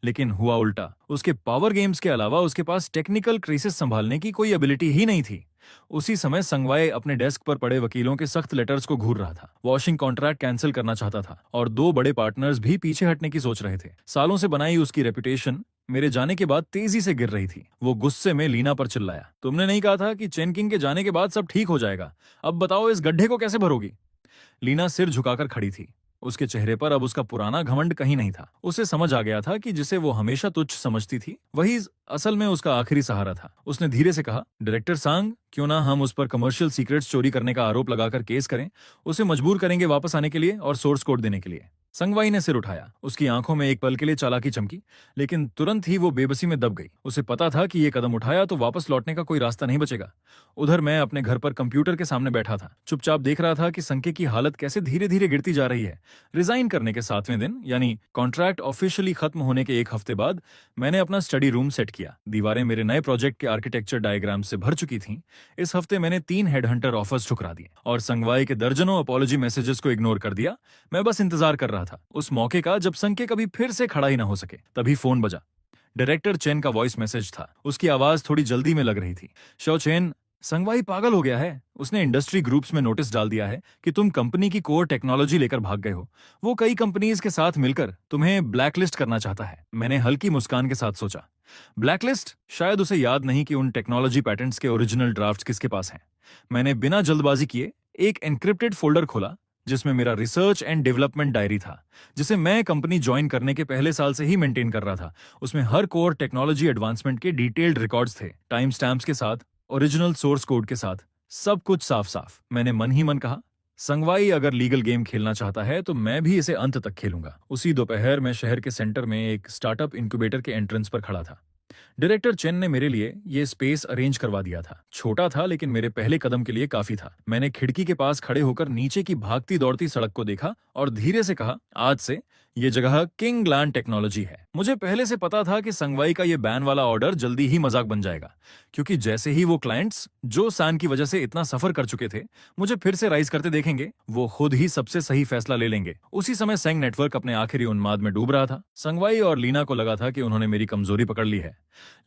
Speaker 1: लेकिन हुआ उल्टा। उसके पावर गेम्स के अलावा उसके पास टेक्निकल क्राइसिस संभालने की कोई एबिलिटी ही नहीं थी। उसी समय संगवाई अपने डेस्क पर पड़े वकीलों के सख्त लेटर्स को घूर रहा था। वॉशिंग कॉन्ट्रैक्ट कैंसिल करना चाहता था और 2 बड़े पार्टनर्स भी पीछे हटने की सोच रहे थे। सालों से बनाई उसकी रेपुटेशन मेरे जाने के बाद तेजी से गिर रही थी। वो गुस्से में लीना पर चिल्लाया, तुमने नहीं कहा था कि चेन किंग के जाने के बाद सब ठीक हो जाएगा? अब बताओ इस गड्ढे को कैसे भरोगी? लीना सिर झुकाकर खड़ी थी। उसके चेहरे पर अब उसका पुराना घमंड कहीं नहीं था। उसे समझ आ गया था कि जिसे वो हमेशा तुच्छ समझती थी वही असल में उसका आखिरी सहारा था। उसने धीरे से कहा, डायरेक्टर सांग, क्यों ना हम उस पर कमर्शियल सीक्रेट्स चोरी करने का आरोप लगाकर केस करें, उसे मजबूर करेंगे वापस आने के लिए और सोर्स कोड देने के लिए। संगवाई ने सिर उठाया। उसकी आंखों में एक पल के लिए चालाकी चमकी, लेकिन तुरंत ही वो बेबसी में दब गई। उसे पता था कि ये कदम उठाया तो वापस लौटने का कोई रास्ता नहीं बचेगा। उधर मैं अपने घर पर कंप्यूटर के सामने बैठा था, चुपचाप देख रहा था कि संके की हालत कैसे धीरे धीरे गिरती जा रही है। रिजाइन करने के 7वें दिन, यानी कॉन्ट्रैक्ट ऑफिशियली खत्म होने के 1 हफ्ते बाद, मैंने अपना स्टडी रूम सेट किया। दीवारें मेरे नए प्रोजेक्ट के आर्किटेक्चर डायग्राम से भर चुकी थीं। इस हफ्ते मैंने 3 हेडहंटर ऑफर्स ठुकरा दिए और संगवाई के दर्जनों अपॉलॉजी मैसेजेस को इग्नोर कर दिया। मैं बस इंतजार कर रहा था उस मौके का जब संके कभी फिर से खड़ा ही ना हो सके। तभी फोन बजा। डायरेक्टर चेन का वॉइस मैसेज था। उसकी आवाज थोड़ी जल्दी में लग रही थी। शो चेन, संगवाई पागल हो गया है। उसने इंडस्ट्री ग्रुप्स में नोटिस डाल दिया है कि तुम कंपनी की कोर टेक्नोलॉजी लेकर भाग गए हो। वो कई कंपनीज के साथ मिलकर तुम्हें ब्लैकलिस्ट करना चाहता है। मैंने हल्की मुस्कान के साथ सोचा, ब्लैकलिस्ट? शायद उसे याद नहीं कि उन टेक्नोलॉजी पैटेंट्स के ओरिजिनल ड्राफ्ट्स किसके पास हैं। मैंने बिना जल्दबाजी किए एक एन्क्रिप्टेड फोल्डर खोला जिसमें मेरा रिसर्च एंड डेवलपमेंट डायरी था, जिसे मैं कंपनी ज्वाइन करने के पहले साल से ही मेंटेन कर रहा था। उसमें हर कोर टेक्नोलॉजी एडवांसमेंट के डिटेल्ड रिकॉर्ड्स थे, टाइम स्टैम्प्स के साथ, ओरिजिनल सोर्स कोड के साथ, सब कुछ साफ साफ। मैंने मन ही मन कहा, संगवाई अगर लीगल गेम खेलना चाहता है तो मैं भी इसे अंत तक खेलूंगा। उसी दोपहर मैं शहर के सेंटर में एक स्टार्टअप इंक्यूबेटर के एंट्रेंस पर खड़ा था। डायरेक्टर चेन ने मेरे लिए ये स्पेस अरेंज करवा दिया था। छोटा था लेकिन मेरे पहले कदम के लिए काफी था। मैंने खिड़की के पास खड़े होकर नीचे की भागती दौड़ती सड़क को देखा और धीरे से कहा, आज से ये जगह किंग लैंड टेक्नोलॉजी है। मुझे पहले से पता था कि संगवाई का ये बैन वाला ऑर्डर जल्दी ही मजाक बन जाएगा, क्योंकि जैसे ही वो क्लाइंट्स जो सान की वजह से इतना सफर कर चुके थे मुझे फिर से राइज करते देखेंगे, वो खुद ही सबसे सही फैसला ले लेंगे। उसी समय सेंग नेटवर्क अपने आखिरी उन्माद में डूब रहा था। संगवाई और लीना को लगा था कि उन्होंने मेरी कमजोरी पकड़ ली है,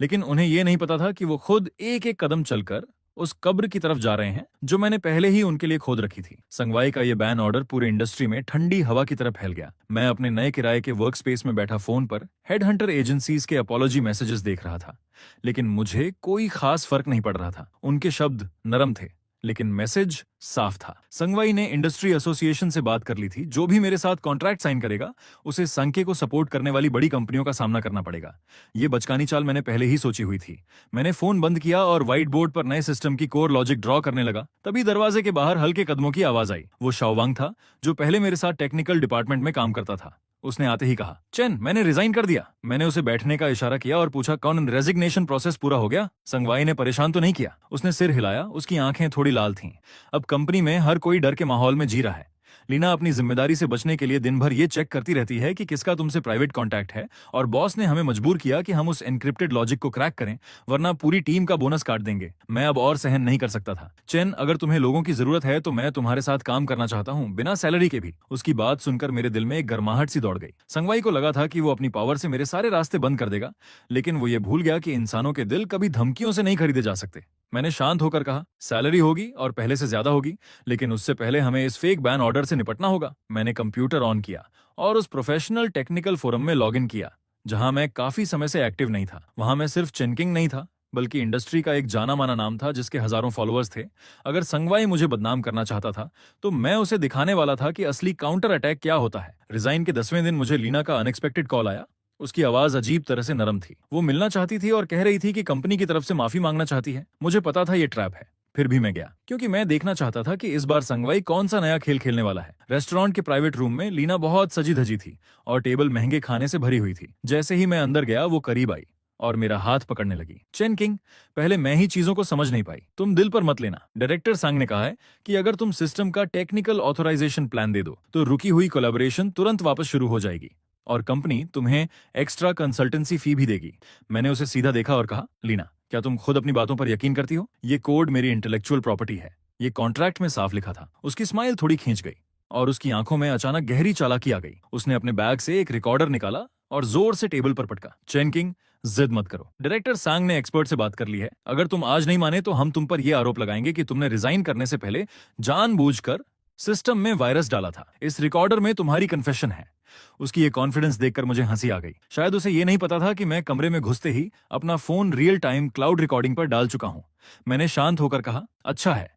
Speaker 1: लेकिन उन्हें यह नहीं पता था कि वो खुद एक एक कदम चलकर उस कब्र की तरफ जा रहे हैं जो मैंने पहले ही उनके लिए खोद रखी थी। संगवाई का ये बैन ऑर्डर पूरे इंडस्ट्री में ठंडी हवा की तरह फैल गया। मैं अपने नए किराए के वर्क स्पेस में बैठा फोन पर हेडहंटर एजेंसीज के अपॉलॉजी मैसेजेस देख रहा था, लेकिन मुझे कोई खास फर्क नहीं पड़ रहा था। उनके शब्द नरम थे लेकिन मैसेज साफ था। संगवाई ने इंडस्ट्री एसोसिएशन से बात कर ली थी। जो भी मेरे साथ कॉन्ट्रैक्ट साइन करेगा उसे संके को सपोर्ट करने वाली बड़ी कंपनियों का सामना करना पड़ेगा। ये बचकानी चाल मैंने पहले ही सोची हुई थी। मैंने फोन बंद किया और व्हाइट बोर्ड पर नए सिस्टम की कोर लॉजिक ड्रॉ करने लगा। तभी दरवाजे के बाहर हल्के कदमों की आवाज आई। वो शाओवांग था जो पहले मेरे साथ टेक्निकल डिपार्टमेंट में काम करता था। उसने आते ही कहा, चेन, मैंने रिजाइन कर दिया। मैंने उसे बैठने का इशारा किया और पूछा, कौन रेजिग्नेशन प्रोसेस पूरा हो गया? संगवाई ने परेशान तो नहीं किया। उसने सिर हिलाया। उसकी आंखें थोड़ी लाल थीं। अब कंपनी में हर कोई डर के माहौल में जी रहा है। लीना अपनी जिम्मेदारी से बचने के लिए दिन भर ये चेक करती रहती है कि किसका तुमसे प्राइवेट कांटेक्ट है, और बॉस ने हमें मजबूर किया कि हम उस एनक्रिप्टेड लॉजिक को क्रैक करें, वरना पूरी टीम का बोनस काट देंगे। मैं अब और सहन नहीं कर सकता था। चेन, अगर तुम्हें लोगों की जरूरत है तो मैं तुम्हारे साथ काम करना चाहता हूँ, बिना सैलरी के भी। उसकी बात सुनकर मेरे दिल में एक गर्माहट सी दौड़ गई। संगवाई को लगा था कि वो अपनी पावर से मेरे सारे रास्ते बंद कर देगा, लेकिन वो ये भूल गया कि इंसानों के दिल कभी धमकियों से नहीं खरीदे जा सकते। मैंने शांत होकर कहा, सैलरी होगी और पहले से ज्यादा होगी, लेकिन उससे पहले हमें इस फेक बैन ऑर्डर से निपटना होगा। मैंने कंप्यूटर ऑन किया और उस प्रोफेशनल टेक्निकल फोरम में लॉगिन किया जहां मैं काफी समय से एक्टिव नहीं था। वहां मैं सिर्फ चेनकिंग नहीं था, बल्कि इंडस्ट्री का एक जाना माना नाम था जिसके हजारों फॉलोअर्स थे। अगर संगवाई मुझे बदनाम करना चाहता था तो मैं उसे दिखाने वाला था कि असली काउंटर अटैक क्या होता है। रिजाइन के 10वें दिन मुझे लीना का अनएक्सपेक्टेड कॉल आया। उसकी आवाज अजीब तरह से नरम थी। वो मिलना चाहती थी और कह रही थी कि कंपनी की तरफ से माफी मांगना चाहती है। मुझे पता था ये ट्रैप है, फिर भी मैं गया, क्योंकि मैं देखना चाहता था कि इस बार संगवाई कौन सा नया खेल खेलने वाला है। रेस्टोरेंट के प्राइवेट रूम में लीना बहुत सजी धजी थी और टेबल महंगे खाने से भरी हुई थी। जैसे ही मैं अंदर गया वो करीब आई और मेरा हाथ पकड़ने लगी। चेन किंग, पहले मैं ही चीजों को समझ नहीं पाई। तुम दिल पर मत लेना। डायरेक्टर सांग ने कहा है कि अगर तुम सिस्टम का टेक्निकल ऑथराइजेशन प्लान दे दो तो रुकी हुई कोलैबोरेशन तुरंत वापस शुरू हो जाएगी और कंपनी तुम्हें एक्स्ट्रा कंसल्टेंसी फी भी देगी। मैंने उसे सीधा देखा और कहा, लीना, क्या तुम खुद अपनी बातों पर यकीन करती हो? ये कोड मेरी इंटेलेक्चुअल प्रॉपर्टी है। ये कॉन्ट्रैक्ट में साफ लिखा था। उसकी स्माइल थोड़ी खींच गई और उसकी आंखों में अचानक गहरी चालाकी आ गई। उसने अपने बैग से एक रिकॉर्डर निकाला और जोर से टेबल पर पटका। चेन किंग, जिद मत करो। डायरेक्टर सांग ने एक्सपर्ट से बात कर ली है। अगर तुम आज नहीं माने तो हम तुम पर यह आरोप लगाएंगे कि तुमने रिजाइन करने से पहले जानबूझकर सिस्टम में वायरस डाला था। इस रिकॉर्डर में तुम्हारी कन्फेशन है। उसकी ये कॉन्फिडेंस देखकर मुझे हंसी आ गई। शायद उसे ये नहीं पता था कि मैं कमरे में घुसते ही अपना phone real time cloud recording पर डाल चुका हूं। मैंने शांत होकर कहा, अच्छा है,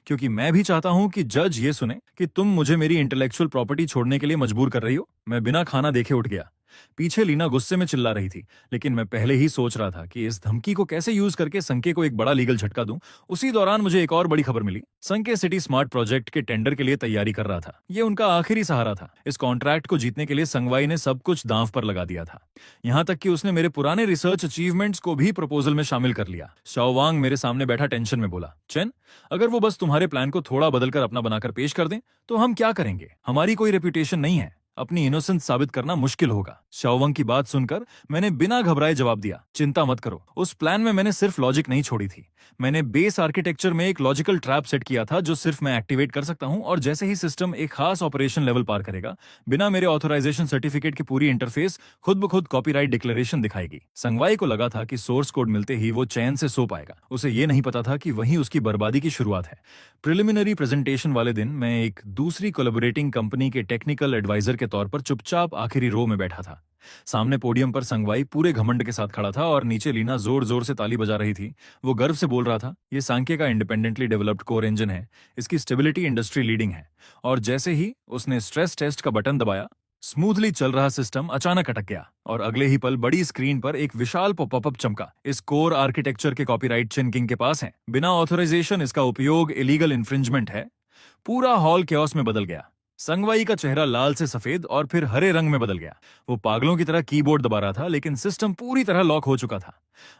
Speaker 1: क्योंकि मैं भी चाहता हूं कि जज ये सुने कि तुम मुझे मेरी इंटेलेक्चुअल प्रॉपर्टी छोड़ने के लिए मजबूर कर रही हो। मैं बिना खाना देखे उठ गया। पीछे लीना गुस्से में चिल्ला रही थी, लेकिन मैं पहले ही सोच रहा था कि इस धमकी को कैसे यूज करके संके को एक बड़ा लीगल झटका दूं। उसी दौरान मुझे एक और बड़ी खबर मिली। संके सिटी स्मार्ट प्रोजेक्ट के टेंडर के लिए तैयारी कर रहा था। ये उनका आखिरी सहारा था। इस कॉन्ट्रैक्ट को जीतने के लिए संगवाई ने सब कुछ दांव पर लगा दिया था। यहां तक कि उसने मेरे पुराने रिसर्च अचीवमेंट्स को भी प्रपोजल में शामिल कर लिया। शाओवांग मेरे सामने बैठा टेंशन में बोला, चेन, अगर वो बस तुम्हारे प्लान को थोड़ा बदलकर अपना बनाकर पेश कर दें तो हम क्या करेंगे? हमारी कोई रेपुटेशन नहीं है। अपनी इनोसेंस साबित करना मुश्किल होगा। शाओवांग की बात सुनकर मैंने बिना घबराए जवाब दिया, चिंता मत करो। उस प्लान में मैंने सिर्फ लॉजिक नहीं छोड़ी थी। मैंने बेस आर्किटेक्चर में एक लॉजिकल ट्रैप सेट किया था जो सिर्फ मैं एक्टिवेट कर सकता हूं, और जैसे ही सिस्टम एक खास ऑपरेशन लेवल पार करेगा, बिना मेरे ऑथराइजेशन सर्टिफिकेट की पूरी इंटरफेस खुद ब खुद कॉपीराइट डिक्लेरेशन दिखाएगी। संगवाई को लगा था कि सोर्स कोड मिलते ही वो चैन से सो पाएगा। उसे ये नहीं पता था कि वही उसकी बर्बादी की शुरुआत है। प्रिलिमिनरी प्रेजेंटेशन वाले दिन मैं एक दूसरी कोलैबोरेटिंग कंपनी के टेक्निकल एडवाइजर के तौर पर चुपचाप आखिरी रो में बैठा था। सामने पोडियम पर संगवाई पूरे घमंड के साथ खड़ा था और नीचे लीना जोर जोर से ताली बजा रही थी। वो गर्व से बोल रहा था, ये सांके का इंडिपेंडेंटली डेवलप्ड कोर इंजन है, इसकी स्टेबिलिटी इंडस्ट्री लीडिंग है। और जैसे ही उसने स्ट्रेस टेस्ट का बटन दबाया, स्मूथली चल रहा सिस्टम अचानक अटक गया और अगले ही पल बड़ी स्क्रीन पर एक विशाल पॉपअप चमका। इस कोर आर्किटेक्चर के कॉपीराइट चिन किंग के पास है। बिना ऑथराइजेशन इसका उपयोग इलीगल इन्फ्रिंजमेंट है। पूरा हॉल केओस में बदल गया। संगवाई का चेहरा लाल से सफेद और फिर हरे रंग में बदल गया। वो पागलों की तरह कीबोर्ड दबा रहा था, लेकिन सिस्टम पूरी तरह लॉक हो चुका था।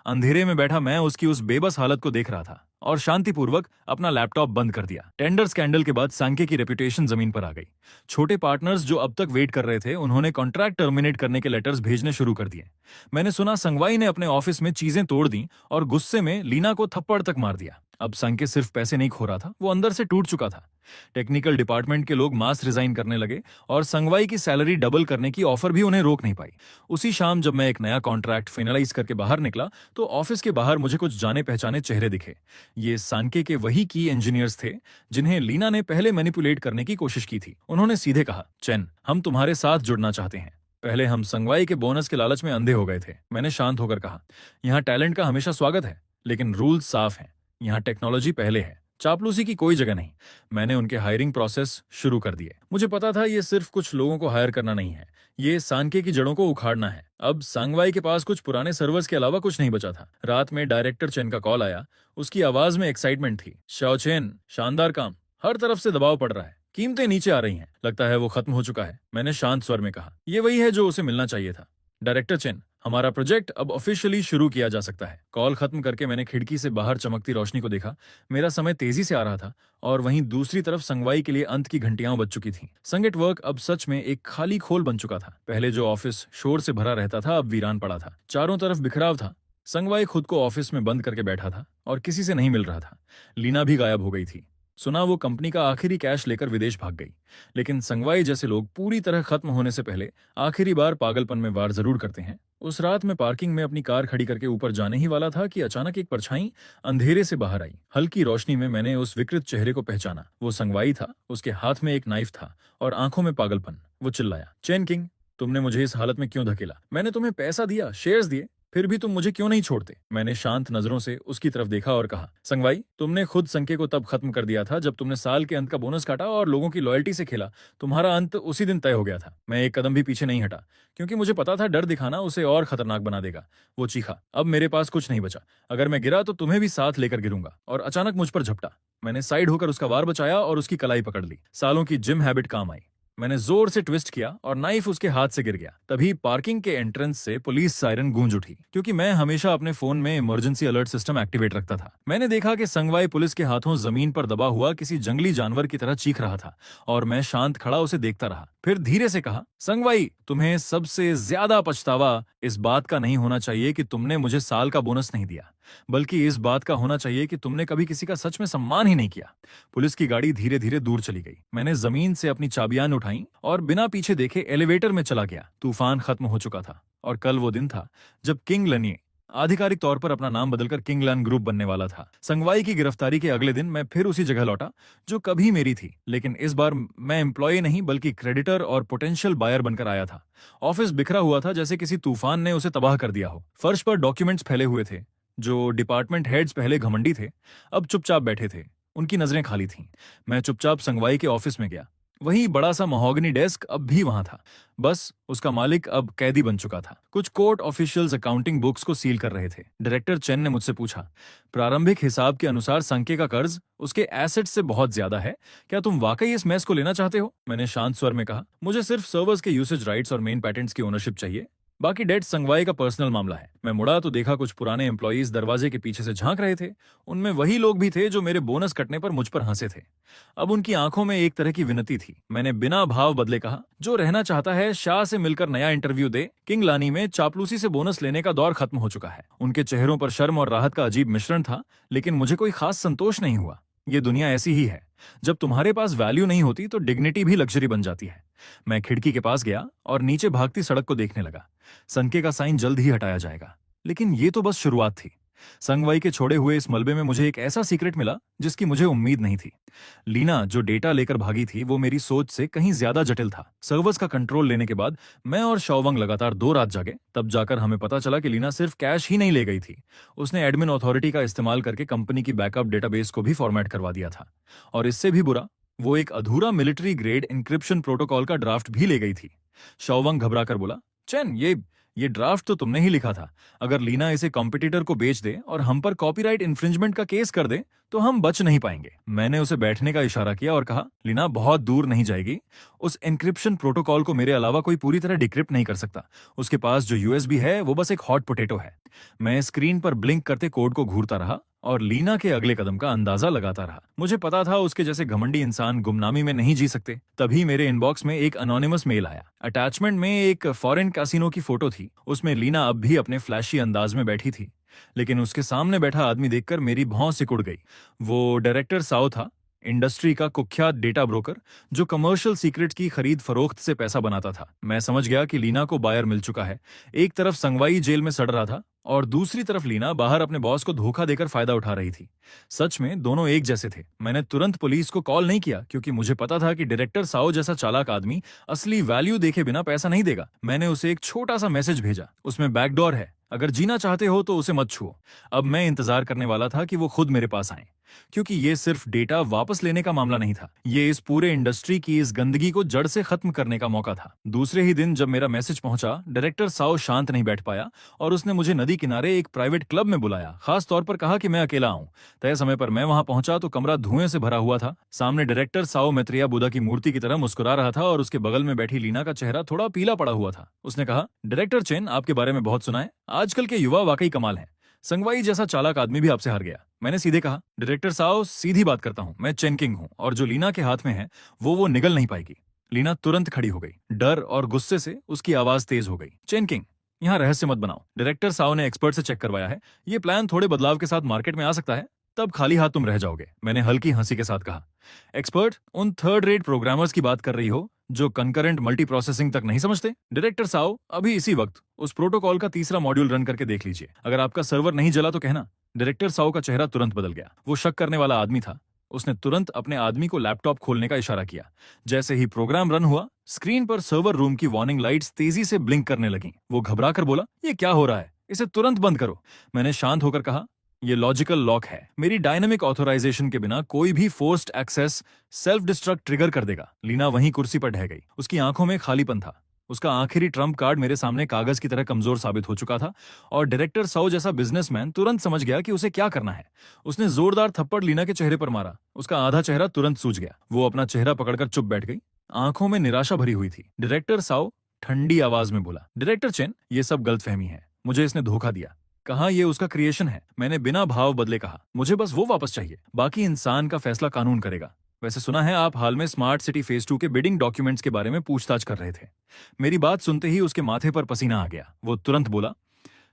Speaker 1: अंधेरे में बैठा मैं उसकी उस बेबस हालत को देख रहा था और शांतिपूर्वक अपना लैपटॉप बंद कर दिया। टेंडर स्कैंडल के बाद सांके की रेपुटेशन जमीन पर आ गई। छोटे पार्टनर्स जो अब तक वेट कर रहे थे, उन्होंने कॉन्ट्रैक्ट टर्मिनेट करने के लेटर्स भेजने शुरू कर दिए। मैंने सुना संगवाई ने अपने ऑफिस में चीजें तोड़ दी और गुस्से में लीना को थप्पड़ तक मार दिया। अब संके सिर्फ पैसे नहीं खो रहा था, वो अंदर से टूट चुका था। टेक्निकल डिपार्टमेंट के लोग मास रिजाइन करने लगे और संगवाई की सैलरी डबल करने की ऑफर भी उन्हें रोक नहीं पाई। उसी शाम जब मैं एक नया कॉन्ट्रैक्ट फाइनलाइज करके बाहर निकला तो ऑफिस के बाहर मुझे कुछ जाने पहचाने चेहरे दिखे। ये सांके के वही की इंजीनियर्स थे जिन्हें लीना ने पहले मैनिपुलेट करने की कोशिश की थी। उन्होंने सीधे कहा, चेन, हम तुम्हारे साथ जुड़ना चाहते हैं। पहले हम संगवाई के बोनस के लालच में अंधे हो गए थे। मैंने शांत होकर कहा, यहाँ टैलेंट का हमेशा स्वागत है, लेकिन रूल्स साफ हैं। यहाँ टेक्नोलॉजी पहले है, चापलूसी की कोई जगह नहीं। मैंने उनके हायरिंग प्रोसेस शुरू कर दिए। मुझे पता था ये सिर्फ कुछ लोगों को हायर करना नहीं है, ये सांके की जड़ों को उखाड़ना है। अब सांगवाई के पास कुछ पुराने सर्वर्स के अलावा कुछ नहीं बचा था। रात में डायरेक्टर चेन का कॉल आया। उसकी आवाज में एक्साइटमेंट थी। शाओ चेन, शानदार काम, हर तरफ से दबाव पड़ रहा है, कीमतें नीचे आ रही हैं, लगता है वो खत्म हो चुका है। मैंने शांत स्वर में कहा, ये वही है जो उसे मिलना चाहिए था। डायरेक्टर चेन, हमारा प्रोजेक्ट अब ऑफिशियली शुरू किया जा सकता है। कॉल खत्म करके मैंने खिड़की से बाहर चमकती रोशनी को देखा। मेरा समय तेजी से आ रहा था और वहीं दूसरी तरफ संगवाई के लिए अंत की घंटियां बज चुकी थीं। संगीत वर्क अब सच में एक खाली खोल बन चुका था। पहले जो ऑफिस शोर से भरा रहता था, अब वीरान पड़ा था। चारों तरफ बिखराव था। संगवाई खुद को ऑफिस में बंद करके बैठा था और किसी से नहीं मिल रहा था। लीना भी गायब हो गई थी। सुना वो कंपनी का आखिरी कैश लेकर विदेश भाग गई। लेकिन संगवाई जैसे लोग पूरी तरह खत्म होने से पहले आखिरी बार पागलपन में वार जरूर करते हैं। उस रात मैं पार्किंग में अपनी कार खड़ी करके ऊपर जाने ही वाला था कि अचानक एक परछाई अंधेरे से बाहर आई। हल्की रोशनी में मैंने उस विकृत चेहरे को पहचाना। वो संगवाई था। उसके हाथ में एक नाइफ था और आंखों में पागलपन। वो चिल्लाया, चेन किंग, तुमने मुझे इस हालत में क्यों धकेला? मैंने तुम्हें पैसा दिया, शेयर्स दिए, फिर भी तुम मुझे क्यों नहीं छोड़ते? मैंने शांत नजरों से उसकी तरफ देखा और कहा, संगवाई, तुमने खुद संके को तब खत्म कर दिया था जब तुमने साल के अंत का बोनस काटा और लोगों की लॉयल्टी से खेला। तुम्हारा अंत उसी दिन तय हो गया था। मैं एक कदम भी पीछे नहीं हटा, क्योंकि मुझे पता था डर दिखाना उसे और खतरनाक बना देगा। वो चीखा, अब मेरे पास कुछ नहीं बचा। अगर मैं गिरा तो तुम्हें भी साथ लेकर गिरूंगा। और अचानक मुझ पर झपटा। मैंने साइड होकर उसका वार बचाया और उसकी कलाई पकड़ ली। सालों की जिम हैबिट काम आई। मैंने जोर से ट्विस्ट किया और नाइफ उसके हाथ से गिर गया। तभी पार्किंग के एंट्रेंस से पुलिस सायरन गूंज उठी, क्योंकि मैं हमेशा अपने फोन में इमरजेंसी अलर्ट सिस्टम एक्टिवेट रखता था। मैंने देखा कि संगवाई पुलिस के हाथों जमीन पर दबा हुआ किसी जंगली जानवर की तरह चीख रहा था और मैं शांत खड़ा उसे देखता रहा। फिर धीरे से कहा, संगवाई, तुम्हें सबसे ज्यादा पछतावा इस बात का नहीं होना चाहिए कि तुमने मुझे साल का बोनस नहीं दिया, बल्कि इस बात का होना चाहिए कि तुमने कभी किसी का सच में सम्मान ही नहीं किया। पुलिस की गाड़ी धीरे धीरे दूर चली गई। मैंने जमीन से अपनी चाबियां उठाई और बिना पीछे देखे एलिवेटर में चला गया। तूफान खत्म हो चुका था और कल वो दिन था जब किंग लनिए आधिकारिक तौर पर अपना नाम बदलकर किंगलैंड ग्रुप बनने वाला था। संगवाई की गिरफ्तारी के अगले दिन मैं फिर उसी जगह लौटा जो कभी मेरी थी, लेकिन इस बार मैं एम्प्लॉय नहीं बल्कि क्रेडिटर और पोटेंशियल बायर बनकर आया था। ऑफिस बिखरा हुआ था, जैसे किसी तूफान ने उसे तबाह कर दिया हो। फर्श पर डॉक्यूमेंट्स फैले हुए थे। जो डिपार्टमेंट हेड्स पहले घमंडी थे, अब चुपचाप बैठे थे। उनकी नजरें खाली थीं। मैं चुपचाप संगवाई के ऑफिस में गया। वही बड़ा सा महोगनी डेस्क अब भी वहां था, बस उसका मालिक अब कैदी बन चुका था। कुछ कोर्ट ऑफिशियल्स अकाउंटिंग बुक्स को सील कर रहे थे। डायरेक्टर चेन ने मुझसे पूछा, प्रारंभिक हिसाब के अनुसार संके का कर्ज उसके एसेट से बहुत ज्यादा है, क्या तुम वाकई इस मैस को लेना चाहते हो? मैंने शांत स्वर में कहा, मुझे सिर्फ सर्वर्स के यूसेज राइट्स और मेन पैटेंट्स की ओनरशिप चाहिए। बाकी डेट संगवाई का पर्सनल मामला है। मैं मुड़ा तो देखा कुछ पुराने एम्प्लॉयज दरवाजे के पीछे से झांक रहे थे। उनमें वही लोग भी थे जो मेरे बोनस कटने पर मुझ पर हंसे थे। अब उनकी आंखों में एक तरह की विनती थी। मैंने बिना भाव बदले कहा, जो रहना चाहता है शाह से मिलकर नया इंटरव्यू दे। किंग लानी में चापलूसी से बोनस लेने का दौर खत्म हो चुका है। उनके चेहरों पर शर्म और राहत का अजीब मिश्रण था, लेकिन मुझे कोई खास संतोष नहीं हुआ। ये दुनिया ऐसी ही है, जब तुम्हारे पास वैल्यू नहीं होती तो डिग्निटी भी लग्जरी बन जाती है। मैं खिड़की के पास गया और नीचे भागती सड़क को देखने लगा। संके का साइन जल्द ही हटाया जाएगा, लेकिन ये तो बस शुरुआत थी। संगवाई के छोड़े हुए इस मलबे में मुझे एक ऐसा सीक्रेट मिला जिसकी मुझे उम्मीद नहीं थी। लीना जो डेटा लेकर भागी थी, वो मेरी सोच से कहीं ज्यादा जटिल था। सर्वर्स का कंट्रोल लेने के बाद मैं और शौवंग लगातार 2 रात जागे। तब जाकर हमें पता चला कि लीना सिर्फ कैश ही नहीं ले गई थी, उसने एडमिन अथॉरिटी का इस्तेमाल करके कंपनी की बैकअप डेटाबेस को भी फॉर्मेट करवा दिया था। और इससे भी बुरा, वो एक अधूरा मिलिट्री ग्रेड इंक्रिप्शन प्रोटोकॉल का ड्राफ्ट भी ले गई थी। शौवंग घबराकर बोला, चैन, ये ड्राफ्ट तो तुमने ही लिखा था। अगर लीना इसे कॉम्पिटिटर को बेच दे और हम पर कॉपीराइट इन्फ्रिंजमेंट का केस कर दे तो हम बच नहीं पाएंगे। मैंने उसे बैठने का इशारा किया और कहा, लीना बहुत दूर नहीं जाएगी। उस एन्क्रिप्शन प्रोटोकॉल को मेरे अलावा कोई पूरी तरह डिक्रिप्ट नहीं कर सकता। उसके पास जो यूएसबी है वो बस एक हॉट पोटैटो है। मैं स्क्रीन पर ब्लिंक करते कोड को घूरता रहा और लीना के अगले कदम का अंदाजा लगाता रहा। मुझे पता था उसके जैसे घमंडी इंसान गुमनामी में नहीं जी सकते। तभी मेरे इनबॉक्स में एक अनोनिमस मेल आया। अटैचमेंट में एक फॉरेन कैसीनो की फोटो थी। उसमें लीना अब भी अपने फ्लैशी अंदाज में बैठी थी, लेकिन उसके सामने बैठा आदमी देखकर मेरी भौं सिकुड़ गई। वो डायरेक्टर साओ था, इंडस्ट्री का कुख्यात डेटा ब्रोकर जो कमर्शियल सीक्रेट की खरीद फरोख्त से पैसा बनाता था। मैं समझ गया कि लीना को बायर मिल चुका है। एक तरफ संगवाई जेल में सड़ रहा था और दूसरी तरफ लीना बाहर अपने बॉस को धोखा देकर फायदा उठा रही थी। सच में दोनों एक जैसे थे। मैंने तुरंत पुलिस को कॉल नहीं किया, क्योंकि मुझे पता था कि डायरेक्टर साओ जैसा चालाक आदमी असली वैल्यू देखे बिना पैसा नहीं देगा। मैंने उसे एक छोटा सा मैसेज भेजा, उसमें बैकडोर है, अगर जीना चाहते हो तो उसे मत छुओ। अब मैं इंतजार करने वाला था कि वो खुद मेरे पास आए, क्योंकि ये सिर्फ डेटा वापस लेने का मामला नहीं था, ये इस पूरे इंडस्ट्री की इस गंदगी को जड़ से खत्म करने का मौका था। दूसरे ही दिन जब मेरा मैसेज पहुंचा, डायरेक्टर साओ शांत नहीं बैठ पाया और उसने मुझे नदी किनारे एक प्राइवेट क्लब में बुलाया। खास तौर पर कहा कि मैं अकेला आऊं। तय समय पर मैं वहां पहुंचा तो कमरा धुएं से भरा हुआ था। सामने डायरेक्टर साओ मैत्रेया बुद्धा की मूर्ति की तरह मुस्कुरा रहा था और उसके बगल में बैठी लीना का चेहरा थोड़ा पीला पड़ा हुआ था। उसने कहा, डायरेक्टर चेन, आपके बारे में बहुत सुना है। आजकल के युवा वाकई कमाल है। संगवाई जैसा चालाक आदमी भी आपसे हार गया। मैंने सीधे कहा, डायरेक्टर साओ, सीधी बात करता हूं, मैं चेन किंग हूं और जो लीना के हाथ में है वो निगल नहीं पाएगी। लीना तुरंत खड़ी हो गई। डर और गुस्से से उसकी आवाज तेज हो गई। चेन किंग, यहाँ रहस्य मत बनाओ। डायरेक्टर साओ ने एक्सपर्ट से चेक करवाया है, ये प्लान थोड़े बदलाव के साथ मार्केट में आ सकता है, तब खाली हाथ तुम रह जाओगे। मैंने हल्की हंसी के साथ कहा, एक्सपर्ट, उन थर्ड रेट प्रोग्रामर्स की बात कर रही हो जो कंकरेंट मल्टी प्रोसेसिंग तक नहीं समझते? डायरेक्टर साओ, अभी इसी वक्त उस प्रोटोकॉल का तीसरा मॉड्यूल रन करके देख लीजिए। अगर आपका सर्वर नहीं जला तो कहना। डायरेक्टर साओ का चेहरा तुरंत बदल गया। वो शक करने वाला आदमी था। उसने तुरंत अपने आदमी को लैपटॉप खोलने का इशारा किया। जैसे ही प्रोग्राम रन हुआ, स्क्रीन पर सर्वर रूम की वार्निंग लाइट्स तेजी से ब्लिंक करने लगीं। वो घबराकर बोला, ये क्या हो रहा है? इसे तुरंत बंद करो। मैंने शांत होकर कहा, ये लॉजिकल लॉक है। मेरी डायनामिक ऑथराइजेशन के बिना कोई भी forced access self destruct trigger कर देगा। लीना वहीं कुर्सी पर ढह गई। उसकी आंखों में खालीपन था। उसका आखिरी ट्रम्प कार्ड मेरे सामने कागज की तरह कमजोर साबित हो चुका था और डायरेक्टर साओ जैसा बिजनेसमैन तुरंत समझ गया कि उसे क्या करना है। उसने जोरदार थप्पड़ लीना के चेहरे पर मारा। उसका आधा चेहरा तुरंत सूज गया। वो अपना चेहरा पकड़कर चुप बैठ गई। आंखों में निराशा भरी हुई थी। डायरेक्टर साओ ठंडी आवाज में बोला, डायरेक्टर चेन, ये सब गलतफहमी है। मुझे इसने धोखा दिया। कहा ये उसका क्रिएशन है। मैंने बिना भाव बदले कहा, मुझे बस वो वापस चाहिए। बाकी इंसान का फैसला कानून करेगा। वैसे सुना है आप हाल में स्मार्ट सिटी फेज 2 के बिडिंग डॉक्यूमेंट्स के बारे में पूछताछ कर रहे थे। मेरी बात सुनते ही उसके माथे पर पसीना आ गया। वो तुरंत बोला,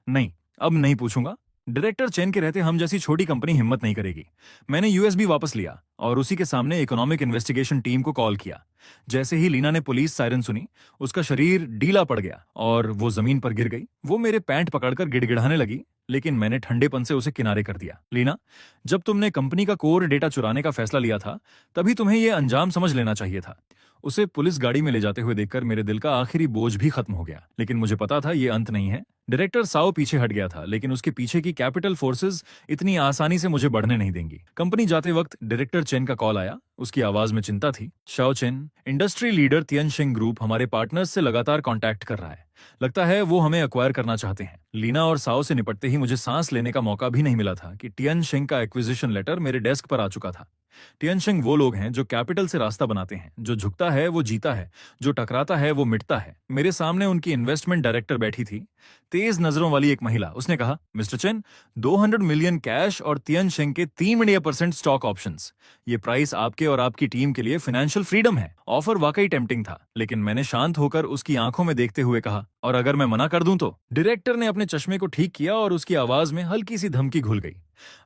Speaker 1: नहीं, अब नहीं पूछूंगा। डायरेक्टर चेन के रहते हम जैसी छोटी कंपनी हिम्मत नहीं करेगी। मैंने यूएसबी वापस लिया और उसी के सामने इकोनॉमिक इन्वेस्टिगेशन टीम को कॉल किया। जैसे ही लीना ने पुलिस सायरन सुनी, उसका शरीर ढीला पड़ गया और वो जमीन पर गिर गई। वो मेरे पैंट पकड़कर गिड़गिड़ाने लगी, लेकिन मैंने ठंडेपन से उसे किनारे कर दिया। लीना, जब तुमने कंपनी का कोर डेटा चुराने का फैसला लिया था, तभी तुम्हें यह अंजाम समझ लेना चाहिए था। उसे पुलिस गाड़ी में ले जाते हुए देखकर मेरे दिल का आखिरी बोझ भी खत्म हो गया। लेकिन मुझे पता था ये अंत नहीं है। डायरेक्टर साओ पीछे हट गया था, लेकिन उसके पीछे की कैपिटल फोर्सेस इतनी आसानी से मुझे बढ़ने नहीं देंगी। कंपनी जाते वक्त डायरेक्टर चेन का कॉल आया। उसकी आवाज में चिंता थी। Shao Chen, industry leader Tianxing group हमारे पार्टनर्स से लगातार कांटेक्ट कर रहा है। लगता है वो हमें एक्वायर करना चाहते हैं। लीना और साओ से निपटते ही मुझे सांस लेने का मौका भी नहीं मिला था कि तियनशिंग का एक्विजिशन लेटर मेरे डेस्क पर आ चुका था। तियनशिंग वो लोग हैं जो कैपिटल से रास्ता बनाते हैं। जो झुकता है वो जीता है, जो टकराता है वो मिटता है। मेरे सामने उनकी इन्वेस्टमेंट डायरेक्टर बैठी थी, तेज नजरों वाली एक महिला। उसने कहा, मिस्टर चेन, 200 मिलियन कैश और तियनशिंग के 3% स्टॉक ऑप्शंस। ये प्राइस आपके और आपकी टीम के लिए फाइनेंशियल फ्रीडम है। ऑफर वाकई टेम्पटिंग था, लेकिन मैंने शांत होकर उसकी आंखों में देखते हुए कहा, और अगर मैं मना कर दूं तो? डायरेक्टर ने अपने चश्मे को ठीक किया और उसकी आवाज में हल्की सी धमकी घुल गई।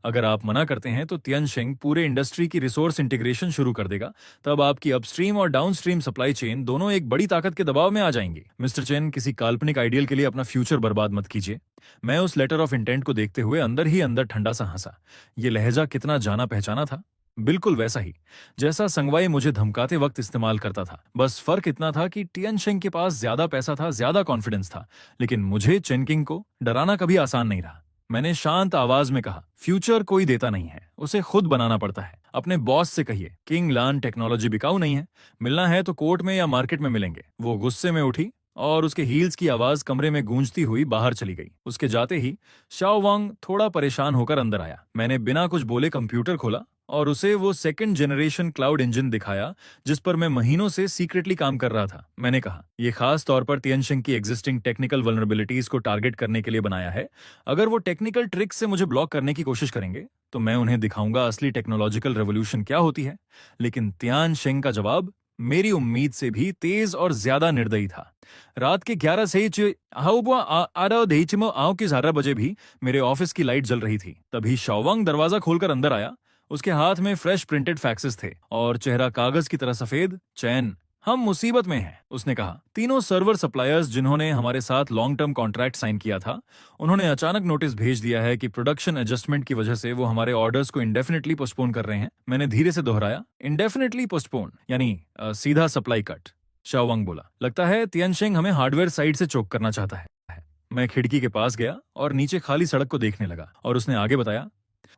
Speaker 1: अगर आप मना करते हैं तो तियनशिंग पूरे इंडस्ट्री की रिसोर्स इंटीग्रेशन शुरू कर देगा। तब आपकी अपस्ट्रीम और डाउनस्ट्रीम सप्लाई चेन दोनों एक बड़ी ताकत के दबाव में आ जाएंगी। मिस्टर चेन, किसी काल्पनिक आइडियल के लिए अपना फ्यूचर बर्बाद मत कीजिए। मैं उस लेटर ऑफ इंटेंट को देखते हुए अंदर ही अंदर ठंडा सा हंसा। ये लहजा कितना जाना पहचाना था, बिल्कुल वैसा ही जैसा संगवाई मुझे धमकाते वक्त इस्तेमाल करता था। बस फर्क इतना था कि तियनशिंग के पास ज्यादा पैसा था, ज्यादा कॉन्फिडेंस था, लेकिन मुझे चेनकिंग को डराना कभी आसान नहीं रहा। मैंने शांत आवाज में कहा, फ्यूचर कोई देता नहीं है, उसे खुद बनाना पड़ता है। अपने बॉस से कहिए, किंग लान टेक्नोलॉजी बिकाऊ नहीं है, मिलना है तो कोर्ट में या मार्केट में मिलेंगे। वो गुस्से में उठी और उसके हील्स की आवाज कमरे में गूंजती हुई बाहर चली गई। उसके जाते ही शाओ वांग थोड़ा परेशान होकर अंदर आया। मैंने बिना कुछ बोले कंप्यूटर खोला और उसे वो सेकंड जनरेशन क्लाउड इंजन दिखाया जिस पर मैं महीनों से सीक्रेटली काम कर रहा था। मैंने कहा, यह खास तौर पर तियनशिंग की एग्जिस्टिंग टेक्निकल वल्नरेबिलिटीज को टारगेट करने के लिए बनाया है। अगर वो टेक्निकल ट्रिक्स से मुझे ब्लॉक करने की कोशिश करेंगे तो मैं उन्हें दिखाऊंगा असली टेक्नोलॉजिकल रेवोल्यूशन क्या होती है। लेकिन तियनशिंग का जवाब मेरी उम्मीद से भी तेज और ज्यादा निर्दयी था। रात के 11 से 11 बजे भी मेरे ऑफिस की लाइट जल रही थी। तभी शाओवांग दरवाजा खोलकर अंदर आया। उसके हाथ में फ्रेश प्रिंटेड फैक्सेस थे और चेहरा कागज की तरह सफेद। चैन, हम मुसीबत में हैं, उसने कहा। तीनों सर्वर सप्लायर्स जिन्होंने हमारे साथ लॉन्ग टर्म कॉन्ट्रैक्ट साइन किया था, उन्होंने अचानक नोटिस भेज दिया है कि प्रोडक्शन एडजस्टमेंट की वजह से वो हमारे ऑर्डर्स को इंडेफिनिटली पोस्टपोन कर रहे हैं। मैंने धीरे से दोहराया, इंडेफिनिटली पोस्टपोन यानी सीधा सप्लाई कट। शाओवांग बोला, लगता है तियनशिंग हमें हार्डवेयर साइड से चोक करना चाहता है। मैं खिड़की के पास गया और नीचे खाली सड़क को देखने लगा, और उसने आगे बताया,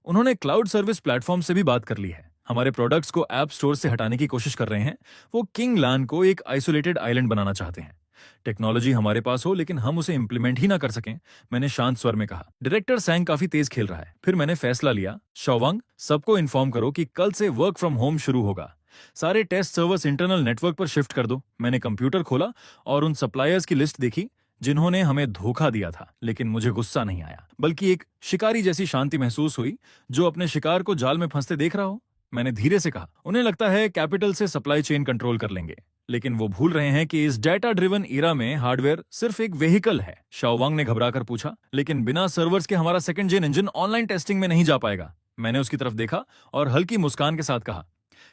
Speaker 1: उन्होंने क्लाउड सर्विस प्लेटफॉर्म से भी बात कर ली है। हमारे प्रोडक्ट्स को ऐप स्टोर से हटाने की कोशिश कर रहे हैं। वो किंग लान को एक आइसोलेटेड आइलैंड बनाना चाहते हैं। टेक्नोलॉजी हमारे पास हो, लेकिन हम उसे इंप्लीमेंट ही ना कर सकें, मैंने शांत स्वर में कहा। डायरेक्टर सैंग काफी तेज खेल रहा है। फिर मैंने फैसला लिया, शाओवांग, सबको इन्फॉर्म करो कि कल से वर्क फ्रॉम होम शुरू होगा। सारे टेस्ट सर्वर्स इंटरनल नेटवर्क पर शिफ्ट कर दो। मैंने कंप्यूटर खोला और उन सप्लायर्स की लिस्ट देखी जिन्होंने हमें धोखा दिया था, लेकिन मुझे गुस्सा नहीं आया, बल्कि एक शिकारी जैसी शांति महसूस हुई जो अपने शिकार को जाल में फंसते देख रहा हो। मैंने धीरे से कहा, उन्हें लगता है कैपिटल से सप्लाई चेन कंट्रोल कर लेंगे, लेकिन वो भूल रहे हैं कि इस डेटा ड्रिवन एरा में हार्डवेयर सिर्फ एक व्हीकल है। शाओवांग ने घबराकर पूछा, लेकिन बिना सर्वर्स के हमारा second gen engine online testing में नहीं जा पाएगा। मैंने उसकी तरफ देखा और हल्की मुस्कान के साथ कहा,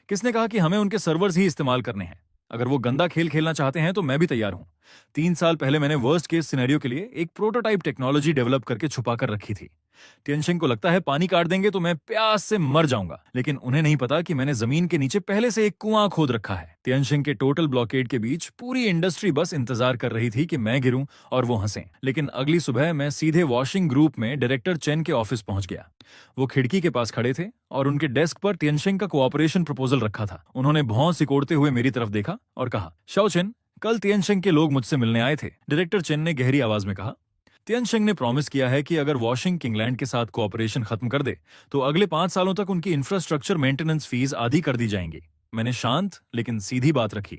Speaker 1: किसने कहा कि हमें उनके सर्वर्स ही इस्तेमाल करने हैं? अगर वो गंदा खेल खेलना चाहते हैं तो मैं भी तैयार हूं। 3 साल पहले मैंने वर्स्ट केस सिनेरियो के लिए एक प्रोटोटाइप टेक्नोलॉजी डेवलप करके छुपा कर रखी थी। तियनशिंग को लगता है पानी काट देंगे तो मैं प्यास से मर जाऊंगा, लेकिन उन्हें नहीं पता कि मैंने जमीन के नीचे पहले से एक कुआं खोद रखा है। तियनशिंग के टोटल ब्लॉकेड के बीच पूरी इंडस्ट्री बस इंतजार कर रही थी कि मैं गिरूं और वो हंसें। लेकिन अगली सुबह मैं सीधे वॉशिंग ग्रुप में डायरेक्टर चेन के ऑफिस पहुंच गया। वो खिड़की के पास खड़े थे और उनके डेस्क पर तियनशिंग का कोऑपरेशन प्रपोजल रखा था। उन्होंने भौं सिकोड़ते हुए मेरी तरफ देखा और कहा, शाओ चेन, कल तियनशिंग के लोग मुझसे मिलने आए थे। डायरेक्टर चेन ने गहरी आवाज में कहा, तियनशिंग ने प्रॉमिस किया है कि अगर वॉशिंग किंगलैंड के साथ कोऑपरेशन खत्म कर दे तो अगले 5 सालों तक उनकी इंफ्रास्ट्रक्चर मेंटेनेंस फीस आधी कर दी जाएंगी। मैंने शांत लेकिन सीधी बात रखी,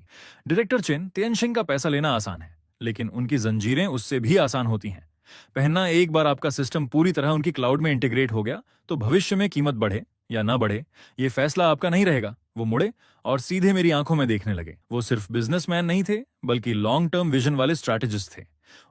Speaker 1: डायरेक्टर चेन, तियनशिंग का पैसा लेना आसान है, लेकिन उनकी जंजीरें उससे भी आसान होती हैं। पहनना, एक बार आपका सिस्टम पूरी तरह उनकी क्लाउड में इंटीग्रेट हो गया तो भविष्य में कीमत बढ़े या ना बढ़े, ये फैसला आपका नहीं रहेगा, वो मुड़े और सीधे मेरी आंखों में देखने लगे। वो सिर्फ बिजनेसमैन नहीं थे, बल्कि लॉन्ग टर्म विजन वाले स्ट्रैटेजिस्ट थे।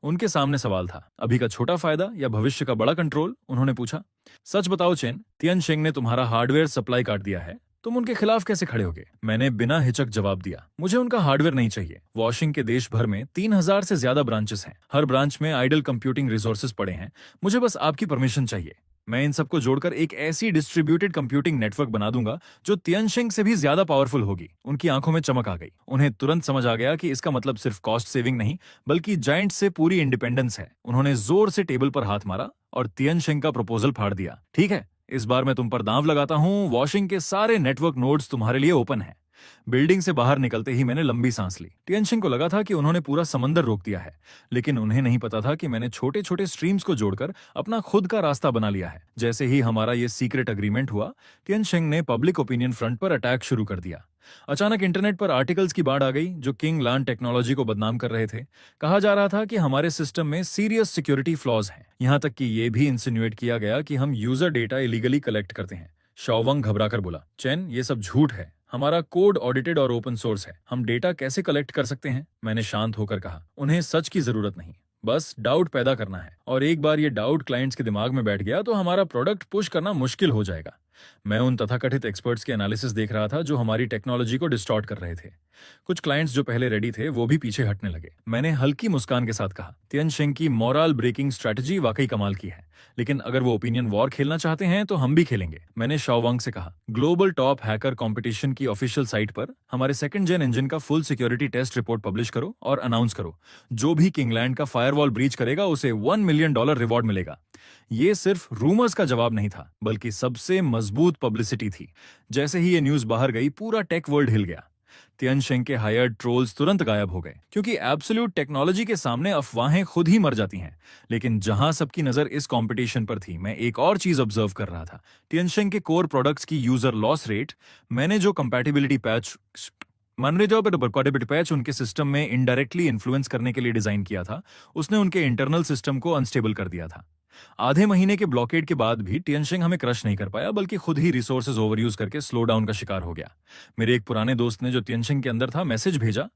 Speaker 1: उनके सामने सवाल था, अभी का छोटा फायदा या भविष्य का बड़ा कंट्रोल? उन्होंने पूछा। सच बताओ चेन, तियनशेंग ने तुम्हारा हार्डवेयर सप्लाई काट दिया है, तुम उनके खिलाफ कैसे खड़े होगे? मैंने बिना हिचक जवाब दिया, मुझे उनका हार्डवेयर नहीं चाहिए। वॉशिंग के देश भर में 3000 से ज्यादा ब्रांचेस हैं, हर ब्रांच में आइडल कंप्यूटिंग रिसोर्सेज पड़े हैं। मुझे बस आपकी परमिशन चाहिए। मैं इन सबको जोड़कर एक ऐसी डिस्ट्रीब्यूटेड कंप्यूटिंग नेटवर्क बना दूंगा जो तियनशेंग से भी ज्यादा पावरफुल होगी। उनकी आंखों में चमक आ गई। उन्हें तुरंत समझ आ गया कि इसका मतलब सिर्फ कॉस्ट सेविंग नहीं, बल्कि जायंट से पूरी इंडिपेंडेंस है। उन्होंने जोर से टेबल पर हाथ मारा और तियनशेंग का प्रपोजल फाड़ दिया। ठीक है, इस बार मैं तुम पर दांव लगाता हूं, वॉशिंग के सारे नेटवर्क नोड्स तुम्हारे लिए ओपन हैं। बिल्डिंग से बाहर निकलते ही मैंने लंबी सांस ली। तियनशेंग को लगा था कि उन्होंने पूरा समंदर रोक दिया है, लेकिन उन्हें नहीं पता था कि मैंने छोटे छोटे स्ट्रीम्स को जोड़कर अपना खुद का रास्ता बना लिया है। जैसे ही हमारा ये सीक्रेट अग्रीमेंट हुआ, तियनशेंग ने पब्लिक ओपिनियन फ्रंट पर अटैक शुरू कर दिया। अचानक इंटरनेट पर आर्टिकल्स की बाढ़ आ गई जो किंग लान टेक्नोलॉजी को बदनाम कर रहे थे। कहा जा रहा था कि हमारे सिस्टम में सीरियस सिक्योरिटी फ्लॉज हैं। यहां तक कि यह भी इंसिनुएट किया गया कि हम यूजर डेटा इलीगली कलेक्ट करते हैं। शाओवंग घबराकर बोला, चेन, ये सब झूठ है। हमारा कोड ऑडिटेड और ओपन सोर्स है। हम डेटा कैसे कलेक्ट कर सकते हैं? मैंने शांत होकर कहा, उन्हें सच की जरूरत नहीं, बस डाउट पैदा करना है। और एक बार ये डाउट क्लाइंट्स के दिमाग में बैठ गया तो हमारा प्रोडक्ट पुश करना मुश्किल हो जाएगा। मैं उन तथाकथित एक्सपर्ट्स के एनालिसिस देख रहा था जो हमारी टेक्नोलॉजी को डिस्टॉर्ट कर रहे थे। कुछ क्लाइंट्स जो पहले रेडी थे वो भी पीछे हटने लगे। मैंने हल्की मुस्कान के साथ कहा, तियनशेंग की मोरल ब्रेकिंग स्ट्रैटेजी वाकई कमाल की है, लेकिन अगर वो ओपिनियन वॉर खेलना चाहते हैं तो हम भी खेलेंगे। मैंने शाओवांग से कहा, ग्लोबल टॉप हैकर कंपटीशन की ऑफिशियल साइट पर हमारे सेकंड जेन इंजन का full security test report publish करो और अनाउंस करो। जो भी किंगलैंड का फायरवॉल ब्रीच करेगा उसे $1 मिलियन रिवॉर्ड मिलेगा। ये सिर्फ रूमर्स का जवाब नहीं था, बल्कि सबसे मजबूत पब्लिसिटी थी। जैसे ही ये न्यूज बाहर गई, पूरा टेक वर्ल्ड हिल गया। तियनशेंग के हायर्ड ट्रोल्स तुरंत गायब हो गए, क्योंकि एब्सोल्यूट टेक्नोलॉजी के सामने अफवाहें खुद ही मर जाती हैं। लेकिन जहां सबकी नजर इस कंपटीशन पर थी, मैं एक और चीज ऑब्जर्व कर रहा था। तियनशेंग के कोर प्रोडक्ट्स की यूजर लॉस रेट। मैंने जो कंपैटिबिलिटी पैच उनके सिस्टम में इनडायरेक्टली इन्फ्लुएंस करने के लिए डिजाइन किया था, उसने उनके इंटरनल सिस्टम को अनस्टेबल कर दिया था। आधे महीने के ब्लॉकेड के बाद भी तियनशेंग हमें क्रश नहीं कर पाया, बल्कि खुद ही रिसोर्सेज ओवरयूज करके स्लो डाउन का शिकार हो गया। मेरे एक पुराने दोस्त ने, जो तियनशेंग के अंदर था, मैसेज भेजा,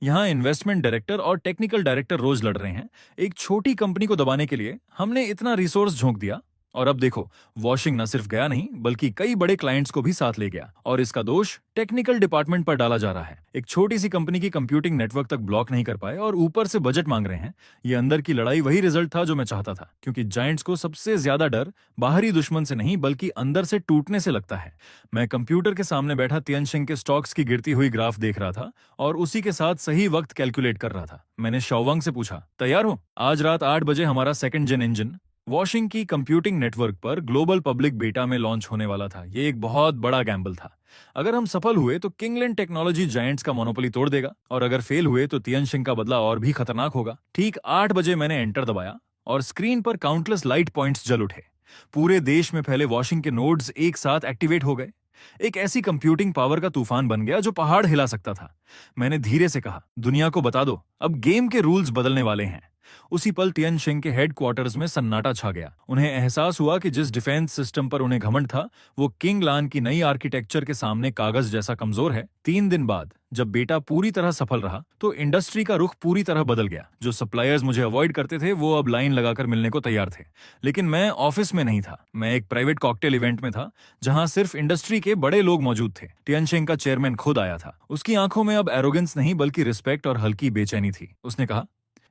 Speaker 1: यहाँ इन्वेस्टमेंट डायरेक्टर और टेक्निकल डायरेक्टर रोज लड़ रहे हैं। एक छोटी कंपनी को दबाने के लिए हमने इतना रिसोर्स झोंक दिया, और अब देखो, वॉशिंग न सिर्फ गया नहीं, बल्कि कई बड़े क्लाइंट्स को भी साथ ले गया। और इसका दोष टेक्निकल डिपार्टमेंट पर डाला जा रहा है। एक छोटी सी कंपनी की कंप्यूटिंग नेटवर्क तक ब्लॉक नहीं कर पाए और ऊपर से बजट मांग रहे हैं। ये अंदर की लड़ाई वही रिजल्ट था जो मैं चाहता था, क्योंकि जायंट्स को सबसे ज्यादा डर बाहरी दुश्मन से नहीं, बल्कि अंदर से टूटने से लगता है। मैं कंप्यूटर के सामने बैठा तियनशेंग के स्टॉक्स की गिरती हुई ग्राफ देख रहा था और उसी के साथ सही वक्त कैलकुलेट कर रहा था। मैंने शाओवांग से पूछा, तैयार हो? आज रात 8 बजे हमारा सेकंड जेन इंजन वॉशिंग की कंप्यूटिंग नेटवर्क पर ग्लोबल पब्लिक बेटा में लॉन्च होने वाला था। ये एक बहुत बड़ा गैम्बल था। अगर हम सफल हुए तो किंगलैंड टेक्नोलॉजी जायंट्स का मोनोपोली तोड़ देगा, और अगर फेल हुए तो तियनशेंग का बदला और भी खतरनाक होगा। ठीक 8 बजे मैंने एंटर दबाया और स्क्रीन पर काउंटलेस लाइट पॉइंट्स जल उठे। पूरे देश में फैले वॉशिंग के नोड्स एक साथ एक्टिवेट हो गए। एक ऐसी कंप्यूटिंग पावर का तूफान बन गया जो पहाड़ हिला सकता था। मैंने धीरे से कहा, दुनिया को बता दो, अब गेम के रूल्स बदलने वाले हैं। उसी पल तियनशेंग के हेडक्वार्टर्स में सन्नाटा छा गया। उन्हें एहसास हुआ कि जिस डिफेंस सिस्टम पर उन्हें घमंड था, वो किंग लान की नई आर्किटेक्चर के सामने कागज जैसा कमजोर है। 3 दिन बाद जब बेटा पूरी तरह सफल रहा, तो इंडस्ट्री का रुख पूरी तरह बदल गया। जो सप्लायर्स मुझे अवॉइड करते थे, वो अब लाइन लगाकर मिलने को तैयार थे। लेकिन मैं ऑफिस में नहीं था, मैं एक प्राइवेट कॉकटेल इवेंट में था, जहां सिर्फ इंडस्ट्री के बड़े लोग मौजूद थे। तियनशेंग का चेयरमैन खुद आया था। उसकी आंखों में अब एरोगेंस नहीं, बल्कि रिस्पेक्ट और हल्की बेचैनी थी। उसने कहा,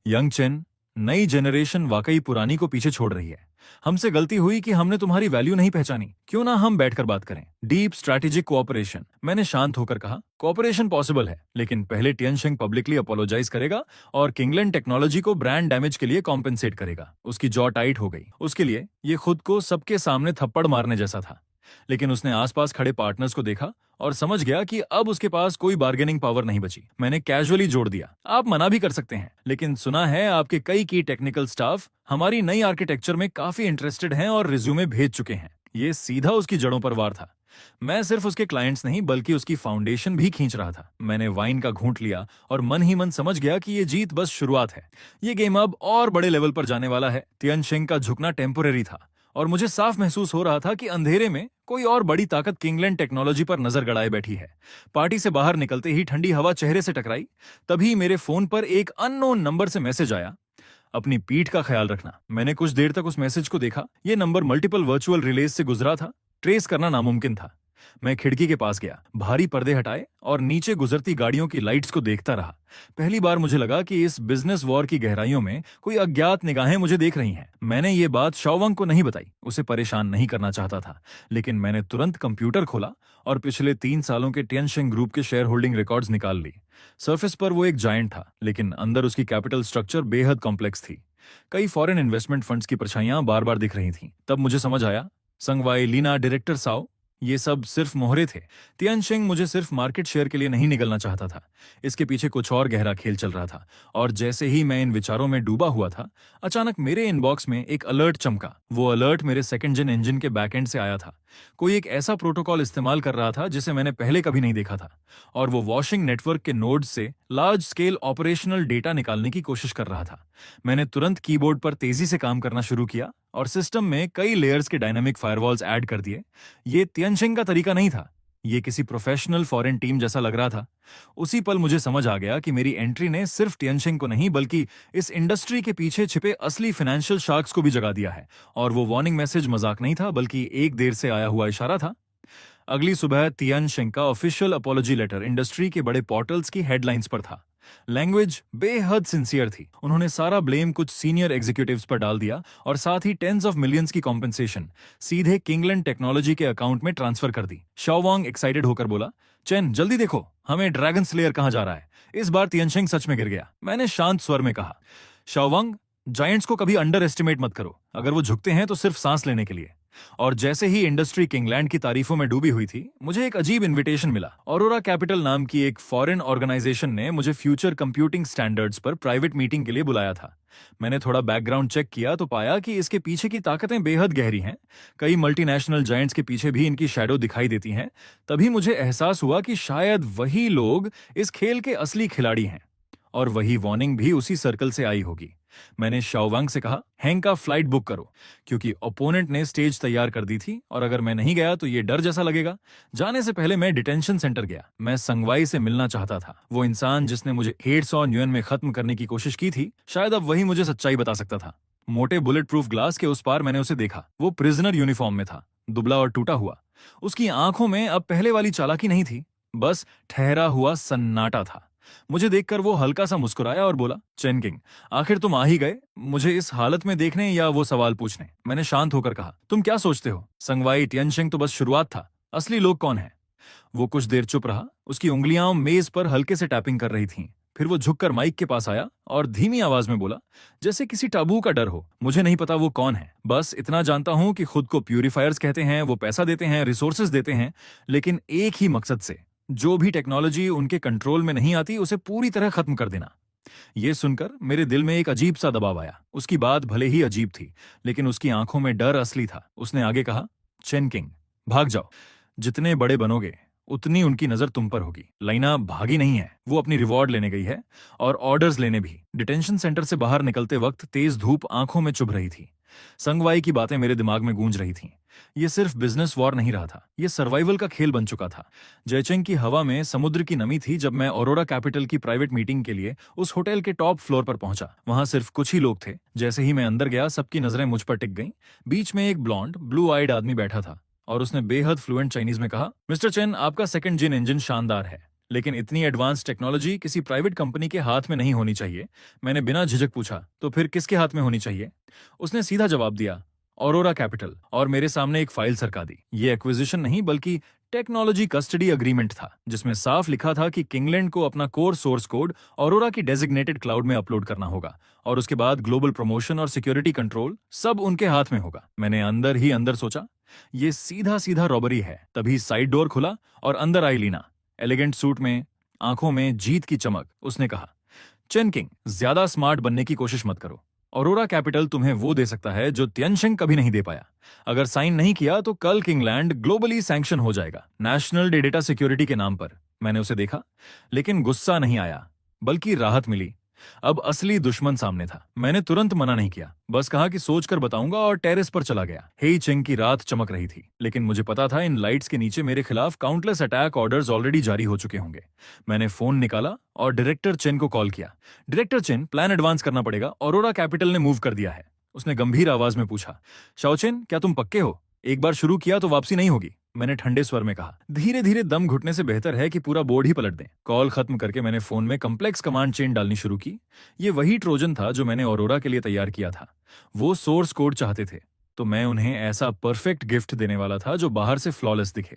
Speaker 1: यंग चेन, नई जनरेशन वाकई पुरानी को पीछे छोड़ रही है। हमसे गलती हुई कि हमने तुम्हारी वैल्यू नहीं पहचानी। क्यों ना हम बैठकर बात करें? Deep strategic cooperation. मैंने शांत होकर कहा, कोऑपरेशन पॉसिबल है, लेकिन पहले तियनशेंग पब्लिकली अपोलोजाइज करेगा और किंगलैंड टेक्नोलॉजी को ब्रांड डैमेज के लिए कॉम्पेंसेट करेगा। उसकी जॉ टाइट हो गई। उसके लिए ये खुद को सबके सामने थप्पड़ मारने जैसा था। लेकिन उसने आसपास खड़े पार्टनर्स को देखा और समझ गया कि अब उसके पास कोई बार्गेनिंग पावर नहीं बची। मैंने कैजुअली जोड़ दिया, आप मना भी कर सकते हैं, लेकिन सुना है आपके कई की टेक्निकल स्टाफ हमारी नई आर्किटेक्चर में काफी इंटरेस्टेड हैं और रिज्यूमे भेज चुके हैं। ये सीधा उसकी जड़ों पर वार था। मैं सिर्फ उसके क्लाइंट्स नहीं, बल्कि उसकी फाउंडेशन भी खींच रहा था। मैंने वाइन का घूंट लिया और मन ही मन समझ गया कि ये जीत बस शुरुआत है। ये गेम अब और बड़े लेवल पर जाने वाला है। तियनशेंग का झुकना टेम्पोरेरी था। और मुझे साफ महसूस हो रहा था कि अंधेरे में कोई और बड़ी ताकत किंगलैंड टेक्नोलॉजी पर नजर गड़ाए बैठी है। पार्टी से बाहर निकलते ही ठंडी हवा चेहरे से टकराई। तभी मेरे फोन पर एक अननोन नंबर से मैसेज आया, अपनी पीठ का ख्याल रखना। मैंने कुछ देर तक उस मैसेज को देखा। यह नंबर मल्टीपल वर्चुअल रिलेज से गुजरा था। ट्रेस करना नामुमकिन था। मैं खिड़की के पास गया, भारी पर्दे हटाए और नीचे गुजरती गाड़ियों की लाइट्स को देखता रहा। पहली बार मुझे लगा कि इस बिजनेस वॉर की गहराइयों में कोई अज्ञात निगाहें मुझे देख रही हैं। मैंने ये बात शाओवांग को नहीं बताई, उसे परेशान नहीं करना चाहता था। लेकिन मैंने तुरंत कंप्यूटर खोला और पिछले 3 सालों के टियनशिंग ग्रुप के शेयर होल्डिंग रिकॉर्ड्स निकाल ली। सरफेस पर वो एक जायंट था, लेकिन अंदर उसकी कैपिटल स्ट्रक्चर बेहद कॉम्प्लेक्स थी। कई फॉरेन इन्वेस्टमेंट फंड्स की परछाइयां बार बार दिख रही थीं। तब मुझे समझ आया, संगवाई, लीना, डायरेक्टर साओ, ये सब सिर्फ मोहरे थे। तियानशिंग मुझे सिर्फ मार्केट शेयर के लिए नहीं निगलना चाहता था। इसके पीछे कुछ और गहरा खेल चल रहा था। और जैसे ही मैं इन विचारों में डूबा हुआ था, अचानक मेरे इनबॉक्स में एक अलर्ट चमका। वो अलर्ट मेरे सेकंड जेन इंजन के बैकएंड से आया था। कोई एक ऐसा प्रोटोकॉल इस्तेमाल कर रहा था जिसे मैंने पहले कभी नहीं देखा था, और वो वॉशिंग नेटवर्क के नोड से लार्ज स्केल ऑपरेशनल डेटा निकालने की कोशिश कर रहा था। मैंने तुरंत कीबोर्ड पर तेजी से काम करना शुरू किया और सिस्टम में कई लेयर्स के डायनामिक फायरवॉल्स ऐड कर दिए। ये तियानशिंग का तरीका नहीं था, ये किसी प्रोफेशनल फॉरेन टीम जैसा लग रहा था। उसी पल मुझे समझ आ गया कि मेरी एंट्री ने सिर्फ तियानशिंग को नहीं, बल्कि इस इंडस्ट्री के पीछे छिपे असली फाइनेंशियल शार्क्स को भी जगा दिया है। और वो वार्निंग मैसेज मजाक नहीं था, बल्कि एक देर से आया हुआ इशारा था। अगली सुबह तियानशिंग का ऑफिशियल अपॉलॉजी लेटर इंडस्ट्री के बड़े पोर्टल्स की हेडलाइंस पर था। लैंग्वेज बेहद सिंसियर थी। उन्होंने सारा ब्लेम कुछ सीनियर एग्जीक्यूटिव्स पर डाल दिया और साथ ही टेंस ऑफ मिलियंस की कॉम्पेंसेशन सीधे किंगलैंड टेक्नोलॉजी के अकाउंट में ट्रांसफर कर दी। शाओवांग एक्साइटेड होकर बोला, चेन जल्दी देखो, हमें ड्रैगन स्लेयर कहां जा रहा है। इस बार तियानशिंग सच में गिर गया। मैंने शांत स्वर में कहा, शाओवांग, जायंट्स को कभी अंडर एस्टिमेट मत करो। अगर वो झुकते हैं तो सिर्फ सांस लेने के लिए। और जैसे ही इंडस्ट्री किंगलैंड की तारीफों में डूबी हुई थी, मुझे एक अजीब इनविटेशन मिला। ऑरोरा कैपिटल नाम की एक फॉरेन ऑर्गेनाइजेशन ने मुझे फ्यूचर कंप्यूटिंग स्टैंडर्ड्स पर प्राइवेट मीटिंग के लिए बुलाया था। मैंने थोड़ा बैकग्राउंड चेक किया तो पाया कि इसके पीछे की ताकतें बेहद गहरी हैं। कई मल्टीनेशनल जायंट्स के पीछे भी इनकी शैडो दिखाई देती हैं। तभी मुझे एहसास हुआ कि शायद वही लोग इस खेल के असली खिलाड़ी हैं, और वही वार्निंग भी उसी सर्कल से आई होगी। मैंने शाओवांग से कहा, हैंग का फ्लाइट बुक करो, क्योंकि ओपोनेंट ने स्टेज तैयार कर दी थी और अगर मैं नहीं गया तो ये डर जैसा लगेगा। जाने से पहले मैं डिटेंशन सेंटर गया। मैं संगवाई से मिलना चाहता था। वो इंसान जिसने मुझे 150 न्यून में खत्म करने की कोशिश की थी, शायद अब वही मुझे सच्चाई बता सकता था। मोटे बुलेट प्रूफ ग्लास के उस पार मैंने उसे देखा। वो प्रिजनर यूनिफॉर्म में था, दुबला और टूटा हुआ। उसकी आंखों में अब पहले वाली चालाकी नहीं थी, बस ठहरा हुआ सन्नाटा था। मुझे देखकर वो हल्का सा मुस्कुराया और बोला, चेन किंग, आखिर तुम आ ही गए, मुझे इस हालत में देखने या वो सवाल पूछने। मैंने शांत होकर कहा, तुम क्या सोचते हो, संगवाई तियानशिंग तो बस शुरुआत था, असली लोग कौन है। वो कुछ देर चुप रहा। उसकी उंगलियां मेज पर हल्के से टैपिंग कर रही थीं। फिर वो झुककर माइक के पास आया और धीमी आवाज में बोला, जैसे किसी टाबू का डर हो, मुझे नहीं पता वो कौन है, बस इतना जानता हूं कि खुद को प्यूरिफायर्स कहते हैं, वो पैसा देते हैं, रिसोर्सेज देते हैं, लेकिन एक ही मकसद से, जो भी टेक्नोलॉजी उनके कंट्रोल में नहीं आती उसे पूरी तरह खत्म कर देना। यह सुनकर मेरे दिल में एक अजीब सा दबाव आया। उसकी बात भले ही अजीब थी, लेकिन उसकी आंखों में डर असली था। उसने आगे कहा, चेन किंग, भाग जाओ, जितने बड़े बनोगे उतनी उनकी नजर तुम पर होगी। लाइना भागी नहीं है, वो अपनी रिवॉर्ड लेने गई है, और ऑर्डर्स लेने भी। डिटेंशन सेंटर से बाहर निकलते वक्त तेज धूप आंखों में चुभ रही थी। संगवाई की बातें मेरे दिमाग में गूंज रही थीं। ये सिर्फ बिजनेस वॉर नहीं रहा था, ये सर्वाइवल का खेल बन चुका था। जयचेंग की हवा में समुद्र की नमी थी जब मैं ऑरोरा कैपिटल की प्राइवेट मीटिंग के लिए उस होटल के टॉप फ्लोर पर पहुंचा। वहां सिर्फ कुछ ही लोग थे। जैसे ही मैं अंदर गया, सबकी नजरें मुझ पर टिक गईं। बीच में एक ब्लॉन्ड, ब्लू आइड आदमी बैठा था और उसने बेहद फ्लुएंट चाइनीज में कहा, मिस्टर चेन, आपका सेकंड जिन इंजन शानदार है, लेकिन इतनी एडवांस टेक्नोलॉजी किसी प्राइवेट कंपनी के हाथ में नहीं होनी चाहिए। मैंने बिना झिझक पूछा, तो फिर किसके हाथ में होनी चाहिए? उसने सीधा जवाब दिया, ऑरोरा कैपिटल, और मेरे सामने एक फाइल सरका दी। ये एक्विजिशन नहीं बल्कि टेक्नोलॉजी कस्टडी अग्रीमेंट था, जिसमें साफ लिखा था कि किंगलैंड को अपना कोर सोर्स कोड ऑरोरा की डेजिग्नेटेड क्लाउड में अपलोड करना होगा, और उसके बाद ग्लोबल प्रमोशन और सिक्योरिटी कंट्रोल सब उनके हाथ में होगा। मैंने अंदर ही अंदर सोचा, ये सीधा सीधा रॉबरी है। तभी साइड डोर खुला और अंदर आई लीना, एलिगेंट सूट में, आंखों में जीत की चमक। उसने कहा, चेन किंग, ज्यादा स्मार्ट बनने की कोशिश मत करो। ऑरोरा कैपिटल तुम्हें वो दे सकता है जो तियानशिंग कभी नहीं दे पाया। अगर साइन नहीं किया तो कल किंगलैंड ग्लोबली सैंक्शन हो जाएगा, नेशनल डेटा सिक्योरिटी के नाम पर। मैंने उसे देखा, लेकिन गुस्सा नहीं आया, बल्कि राहत मिली। अब असली दुश्मन सामने था। मैंने तुरंत मना नहीं किया, बस कहा कि सोच कर बताऊंगा और टेरेस पर चला गया। हेई चेंग की रात चमक रही थी, लेकिन मुझे पता था इन लाइट्स के नीचे मेरे खिलाफ काउंटलेस अटैक ऑर्डर्स ऑलरेडी जारी हो चुके होंगे। मैंने फोन निकाला और डायरेक्टर चेन को कॉल किया। डायरेक्टर चेन, प्लान एडवांस करना पड़ेगा, ऑरोरा कैपिटल ने मूव कर दिया है। उसने गंभीर आवाज में पूछा, शाओचेन, क्या तुम पक्के हो? एक बार शुरू किया तो वापसी नहीं होगी। मैंने ठंडे स्वर में कहा, धीरे धीरे दम घुटने से बेहतर है कि पूरा बोर्ड ही पलट दें। कॉल खत्म करके मैंने फोन में कम्प्लेक्स कमांड चेन डालनी शुरू की। ये वही ट्रोजन था जो मैंने ऑरोरा के लिए तैयार किया था। वो सोर्स कोड चाहते थे, तो मैं उन्हें ऐसा परफेक्ट गिफ्ट देने वाला था जो बाहर से फ्लॉलेस दिखे,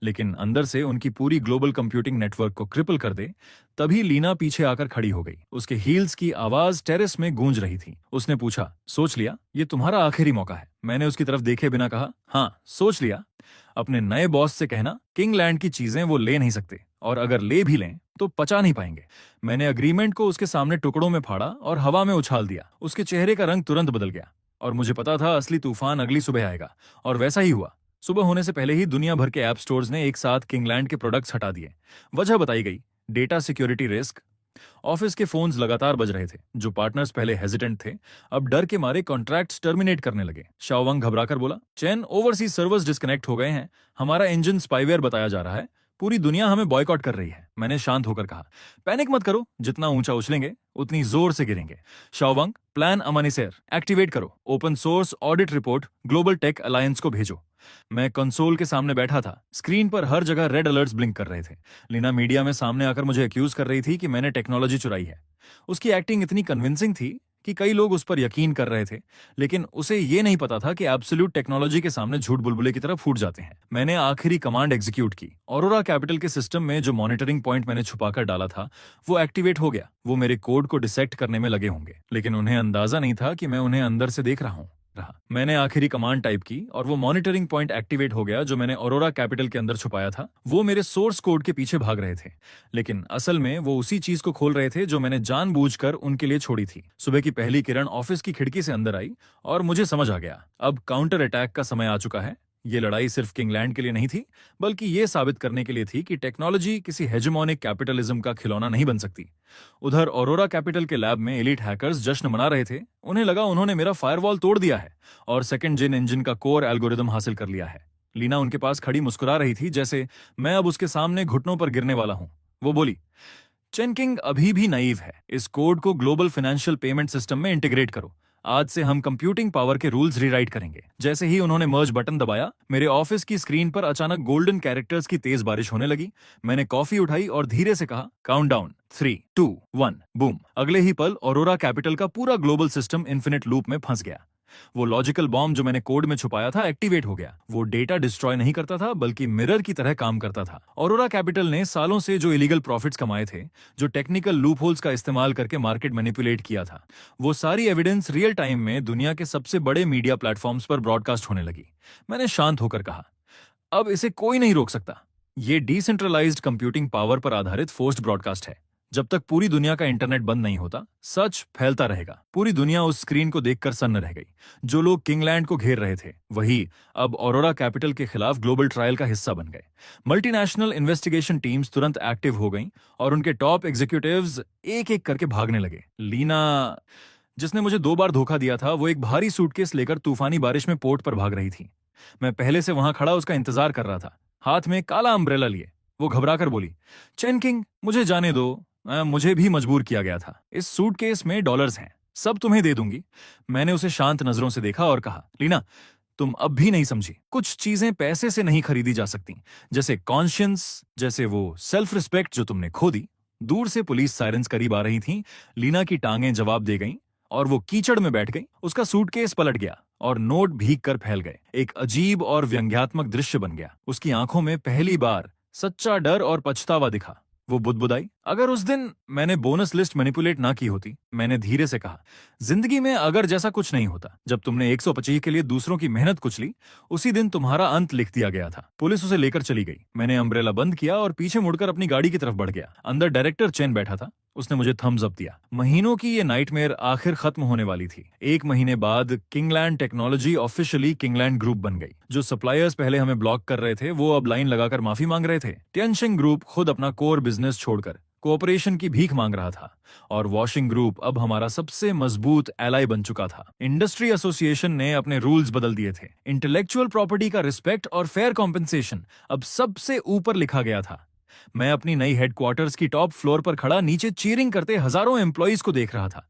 Speaker 1: लेकिन अंदर से उनकी पूरी ग्लोबल कंप्यूटिंग नेटवर्क को क्रिपल कर दे। तभी लीना पीछे आकर खड़ी हो गई। उसके हील्स की आवाज टेरेस में गूंज रही थी। उसने पूछा, सोच लिया? ये तुम्हारा आखिरी मौका है। मैंने उसकी तरफ देखे बिना कहा, हाँ, सोच लिया। अपने नए बॉस से कहना, किंगलैंड की चीजें वो ले नहीं सकते, और अगर ले भी लें तो पचा नहीं पाएंगे। मैंने अग्रीमेंट को उसके सामने टुकड़ों में फाड़ा और हवा में उछाल दिया। उसके चेहरे का रंग तुरंत बदल गया, और मुझे पता था असली तूफान अगली सुबह आएगा। और वैसा ही हुआ। सुबह होने से पहले ही दुनिया भर के ऐप स्टोर्स ने एक साथ किंगलैंड के प्रोडक्ट्स हटा दिए। वजह बताई गई, डेटा सिक्योरिटी रिस्क। ऑफिस के फोन्स लगातार बज रहे थे। जो पार्टनर्स पहले हेजिटेंट थे, अब डर के मारे कॉन्ट्रैक्ट्स टर्मिनेट करने लगे। शाओवांग घबराकर बोला, चेन, ओवरसीज सर्वर्स डिस्कनेक्ट हो गए हैं। हमारा इंजन स्पाईवेयर बताया जा रहा है। पूरी दुनिया हमें बॉयकॉट कर रही है। मैंने शांत होकर कहा, पैनिक मत करो, जितना ऊंचा उछलेंगे उतनी जोर से गिरेंगे। शाओवांग, प्लान अमानिसेर एक्टिवेट करो। Open source audit report global tech alliance को भेजो। मैं कंसोल के सामने बैठा था। स्क्रीन पर हर जगह रेड अलर्ट्स ब्लिंक कर रहे थे। लीना मीडिया में सामने आकर मुझे एक्यूज कर रही थी कि मैंने टेक्नोलॉजी चुराई है। उसकी एक्टिंग इतनी कन्विंसिंग थी कि कई लोग उस पर यकीन कर रहे थे, लेकिन उसे ये नहीं पता था कि एब्सोल्यूट टेक्नोलॉजी के सामने झूठ बुलबुले की तरह फूट जाते हैं। मैंने आखिरी कमांड एग्जीक्यूट की। ऑरोरा कैपिटल के सिस्टम में जो मॉनिटरिंग पॉइंट मैंने छुपाकर डाला था, वो एक्टिवेट हो गया। वो मेरे कोड को डिसेक्ट करने में लगे होंगे, लेकिन उन्हें अंदाजा नहीं था कि मैं उन्हें अंदर से देख रहा। मैंने आखिरी कमांड टाइप की और वो मॉनिटरिंग पॉइंट एक्टिवेट हो गया जो मैंने ऑरोरा कैपिटल के अंदर छुपाया था। वो मेरे सोर्स कोड के पीछे भाग रहे थे, लेकिन असल में वो उसी चीज को खोल रहे थे जो मैंने जानबूझकर उनके लिए छोड़ी थी। सुबह की पहली किरण ऑफिस की खिड़की से अंदर आई और मुझे समझ आ गया, अब काउंटर अटैक का समय आ चुका है। ये लड़ाई सिर्फ किंगलैंड के लिए नहीं थी, बल्कि ये साबित करने के लिए थी कि टेक्नोलॉजी किसी हेजेमोनिक कैपिटलिज्म का खिलौना नहीं बन सकती। उधर ऑरोरा कैपिटल के लैब में एलीट हैकर्स जश्न मना रहे थे। उन्हें लगा उन्होंने मेरा फायरवॉल तोड़ दिया है और सेकंड जेन इंजन का कोर एल्गोरिदम हासिल कर लिया है। लीना उनके पास खड़ी मुस्कुरा रही थी, जैसे मैं अब उसके सामने घुटनों पर गिरने वाला हूं। वो बोली, चेन किंग अभी भी नाइव है। इस कोड को ग्लोबल फाइनेंशियल पेमेंट सिस्टम में इंटीग्रेट करो। आज से हम कंप्यूटिंग पावर के रूल्स रीराइट करेंगे। जैसे ही उन्होंने मर्ज बटन दबाया, मेरे ऑफिस की स्क्रीन पर अचानक गोल्डन कैरेक्टर्स की तेज बारिश होने लगी। मैंने कॉफी उठाई और धीरे से कहा, काउंटडाउन 3, 2, 1, बूम। अगले ही पल ऑरोरा कैपिटल का पूरा ग्लोबल सिस्टम इन्फिनिट लूप में फंस गया। वो लॉजिकल बॉम्ब जो मैंने कोड में छुपाया था एक्टिवेट हो गया। वो डेटा डिस्ट्रॉय नहीं करता था, बल्कि मिरर की तरह काम करता था। ऑरोरा कैपिटल ने सालों से जो इलीगल प्रॉफिट्स कमाए थे, जो टेक्निकल लूपहोल्स का इस्तेमाल करके मार्केट मैनिपुलेट किया था, वो सारी एविडेंस रियल टाइम में दुनिया के सबसे बड़े मीडिया प्लेटफॉर्म्स पर ब्रॉडकास्ट होने लगी। मैंने शांत होकर कहा, अब इसे कोई नहीं रोक सकता। ये डिसेंट्रलाइज्ड कंप्यूटिंग पावर पर आधारित फोर्स्ड ब्रॉडकास्ट है। जब तक पूरी दुनिया का इंटरनेट बंद नहीं होता, सच फैलता रहेगा। पूरी दुनिया उस स्क्रीन को देखकर सन्न रह गई। जो लोग किंगलैंड को घेर रहे थे, वही अब ऑरोरा कैपिटल के खिलाफ ग्लोबल ट्रायल का हिस्सा बन गए। मल्टीनेशनल इन्वेस्टिगेशन टीम्स तुरंत एक्टिव हो गईं और उनके टॉप एग्जीक्यूटिव्स एक एक करके भागने लगे। लीना, जिसने मुझे 2 बार धोखा दिया था, वो एक भारी सूटकेस लेकर तूफानी बारिश में पोर्ट पर भाग रही थी। मैं पहले से वहां खड़ा उसका इंतजार कर रहा था, हाथ में काला अम्ब्रेला लिए। वो घबराकर बोली, चेन किंग, मुझे जाने दो, मुझे भी मजबूर किया गया था। इस सूटकेस में डॉलर्स हैं, सब तुम्हें दे दूंगी। मैंने उसे शांत नजरों से देखा और कहा, लीना, तुम अब भी नहीं समझी। कुछ चीजें पैसे से नहीं खरीदी जा सकती, जैसे कॉन्शियंस, जैसे वो सेल्फ रिस्पेक्ट जो तुमने खो दी। दूर से पुलिस सायरन्स करीब आ रही थीं। लीना की टांगें जवाब दे गईं और वो कीचड़ में बैठ गई। उसका सूटकेस पलट गया और नोट भीग कर फैल गए। एक अजीब और व्यंग्यात्मक दृश्य बन गया। उसकी आंखों में पहली बार सच्चा डर और पछतावा दिखा। वो बुदबुदाई, अगर उस दिन मैंने बोनस लिस्ट मैनिपुलेट ना की होती। मैंने धीरे से कहा, जिंदगी में अगर जैसा कुछ नहीं होता। जब तुमने 125 के लिए दूसरों की मेहनत कुचली, उसी दिन तुम्हारा अंत लिख दिया गया था। पुलिस उसे लेकर चली गई। मैंने अम्ब्रेला बंद किया और पीछे मुड़कर अपनी गाड़ी की तरफ बढ़ गया। अंदर डायरेक्टर चेन बैठा था। उसने मुझे थम्स अप दिया। महीनों की ये नाइटमेयर आखिर खत्म होने वाली थी। 1 महीने बाद किंगलैंड टेक्नोलॉजी ऑफिशियली किंगलैंड ग्रुप बन गई। जो सप्लायर्स पहले हमें ब्लॉक कर रहे थे, वो अब लाइन लगाकर माफी मांग रहे थे। टियनशिंग ग्रुप खुद अपना कोर बिजनेस छोड़कर कोऑपरेशन की भीख मांग रहा था और वॉशिंग ग्रुप अब हमारा सबसे मजबूत एलाई बन चुका था। इंडस्ट्री एसोसिएशन ने अपने रूल्स बदल दिए थे। इंटेलेक्चुअल प्रॉपर्टी का रिस्पेक्ट और फेयर कॉम्पेंसेशन अब सबसे ऊपर लिखा गया था। मैं अपनी नई हेडक्वार्टर्स की टॉप फ्लोर पर खड़ा नीचे चीयरिंग करते हजारों एम्प्लॉइज को देख रहा था,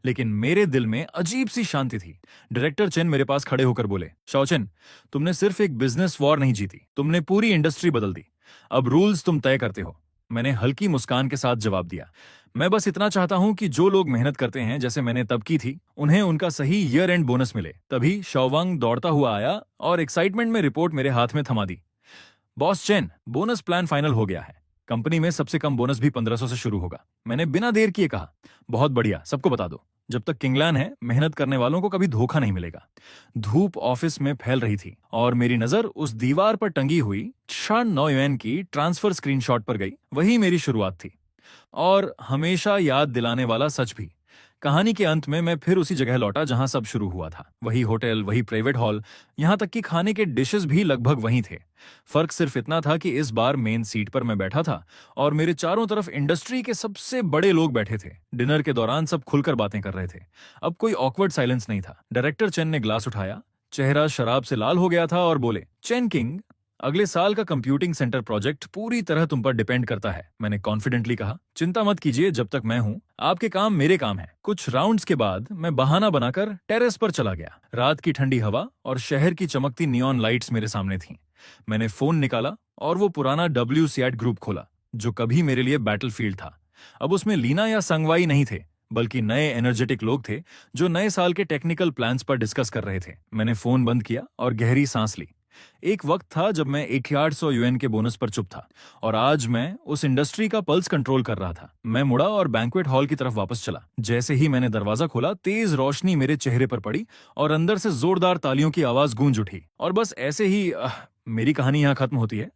Speaker 1: लेकिन मेरे दिल में अजीब सी शांति थी। डायरेक्टर चेन मेरे पास खड़े होकर बोले, शाओचेन, तुमने सिर्फ एक बिजनेस वॉर नहीं जीती, तुमने पूरी इंडस्ट्री बदल दी। अब रूल्स तुम तय करते हो। मैंने हल्की मुस्कान के साथ जवाब दिया, मैं बस इतना चाहता हूं कि जो लोग मेहनत करते हैं जैसे मैंने तब की थी, उन्हें उनका सही ईयर एंड बोनस मिले। तभी शाओवांग दौड़ता हुआ आया और एक्साइटमेंट में रिपोर्ट मेरे हाथ में थमा दी। Boss Chen, bonus plan final हो गया है। कंपनी में सबसे कम बोनस भी 1500 से शुरू होगा। मैंने बिना देर किए कहा, बहुत बढ़िया, सबको बता दो। जब तक किंगलैन है, मेहनत करने वालों को कभी धोखा नहीं मिलेगा। धूप ऑफिस में फैल रही थी और मेरी नजर उस दीवार पर टंगी हुई 9 युएन की ट्रांसफर स्क्रीनशॉट पर गई। वही मेरी शुरुआत थी और हमेशा याद दिलाने वाला सच भी। कहानी के अंत में मैं फिर उसी जगह लौटा जहां सब शुरू हुआ था। वही होटल, वही प्राइवेट हॉल, यहां तक कि खाने के डिशेस भी लगभग वही थे। फर्क सिर्फ इतना था कि इस बार मेन सीट पर मैं बैठा था और मेरे चारों तरफ इंडस्ट्री के सबसे बड़े लोग बैठे थे। डिनर के दौरान सब खुलकर बातें कर रहे थे। अब कोई ऑकवर्ड साइलेंस नहीं था। डायरेक्टर चेन ने ग्लास उठाया, चेहरा शराब से लाल हो गया था और बोले, चेन किंग, अगले साल का कंप्यूटिंग सेंटर प्रोजेक्ट पूरी तरह तुम पर डिपेंड करता है। मैंने कॉन्फिडेंटली कहा, चिंता मत कीजिए, जब तक मैं हूं, आपके काम मेरे काम है। कुछ राउंड्स के बाद मैं बहाना बनाकर टेरेस पर चला गया। रात की ठंडी हवा और शहर की चमकती नियॉन लाइट्स मेरे सामने थीं। मैंने फोन निकाला और वो पुराना WCAT ग्रुप खोला, जो कभी मेरे लिए बैटलफील्ड था। अब उसमें लीना या संगवाई नहीं थे, बल्कि नए एनर्जेटिक लोग थे जो नए साल के टेक्निकल प्लान्स पर डिस्कस कर रहे थे। मैंने फोन बंद किया और गहरी सांस ली। एक वक्त था जब मैं 800 युएन के बोनस पर चुप था और आज मैं उस इंडस्ट्री का पल्स कंट्रोल कर रहा था। मैं मुड़ा और बैंक्वेट हॉल की तरफ वापस चला। जैसे ही मैंने दरवाजा खोला, तेज रोशनी मेरे चेहरे पर पड़ी और अंदर से जोरदार तालियों की आवाज गूंज उठी। और बस ऐसे ही मेरी कहानी यहाँ खत्म होती है,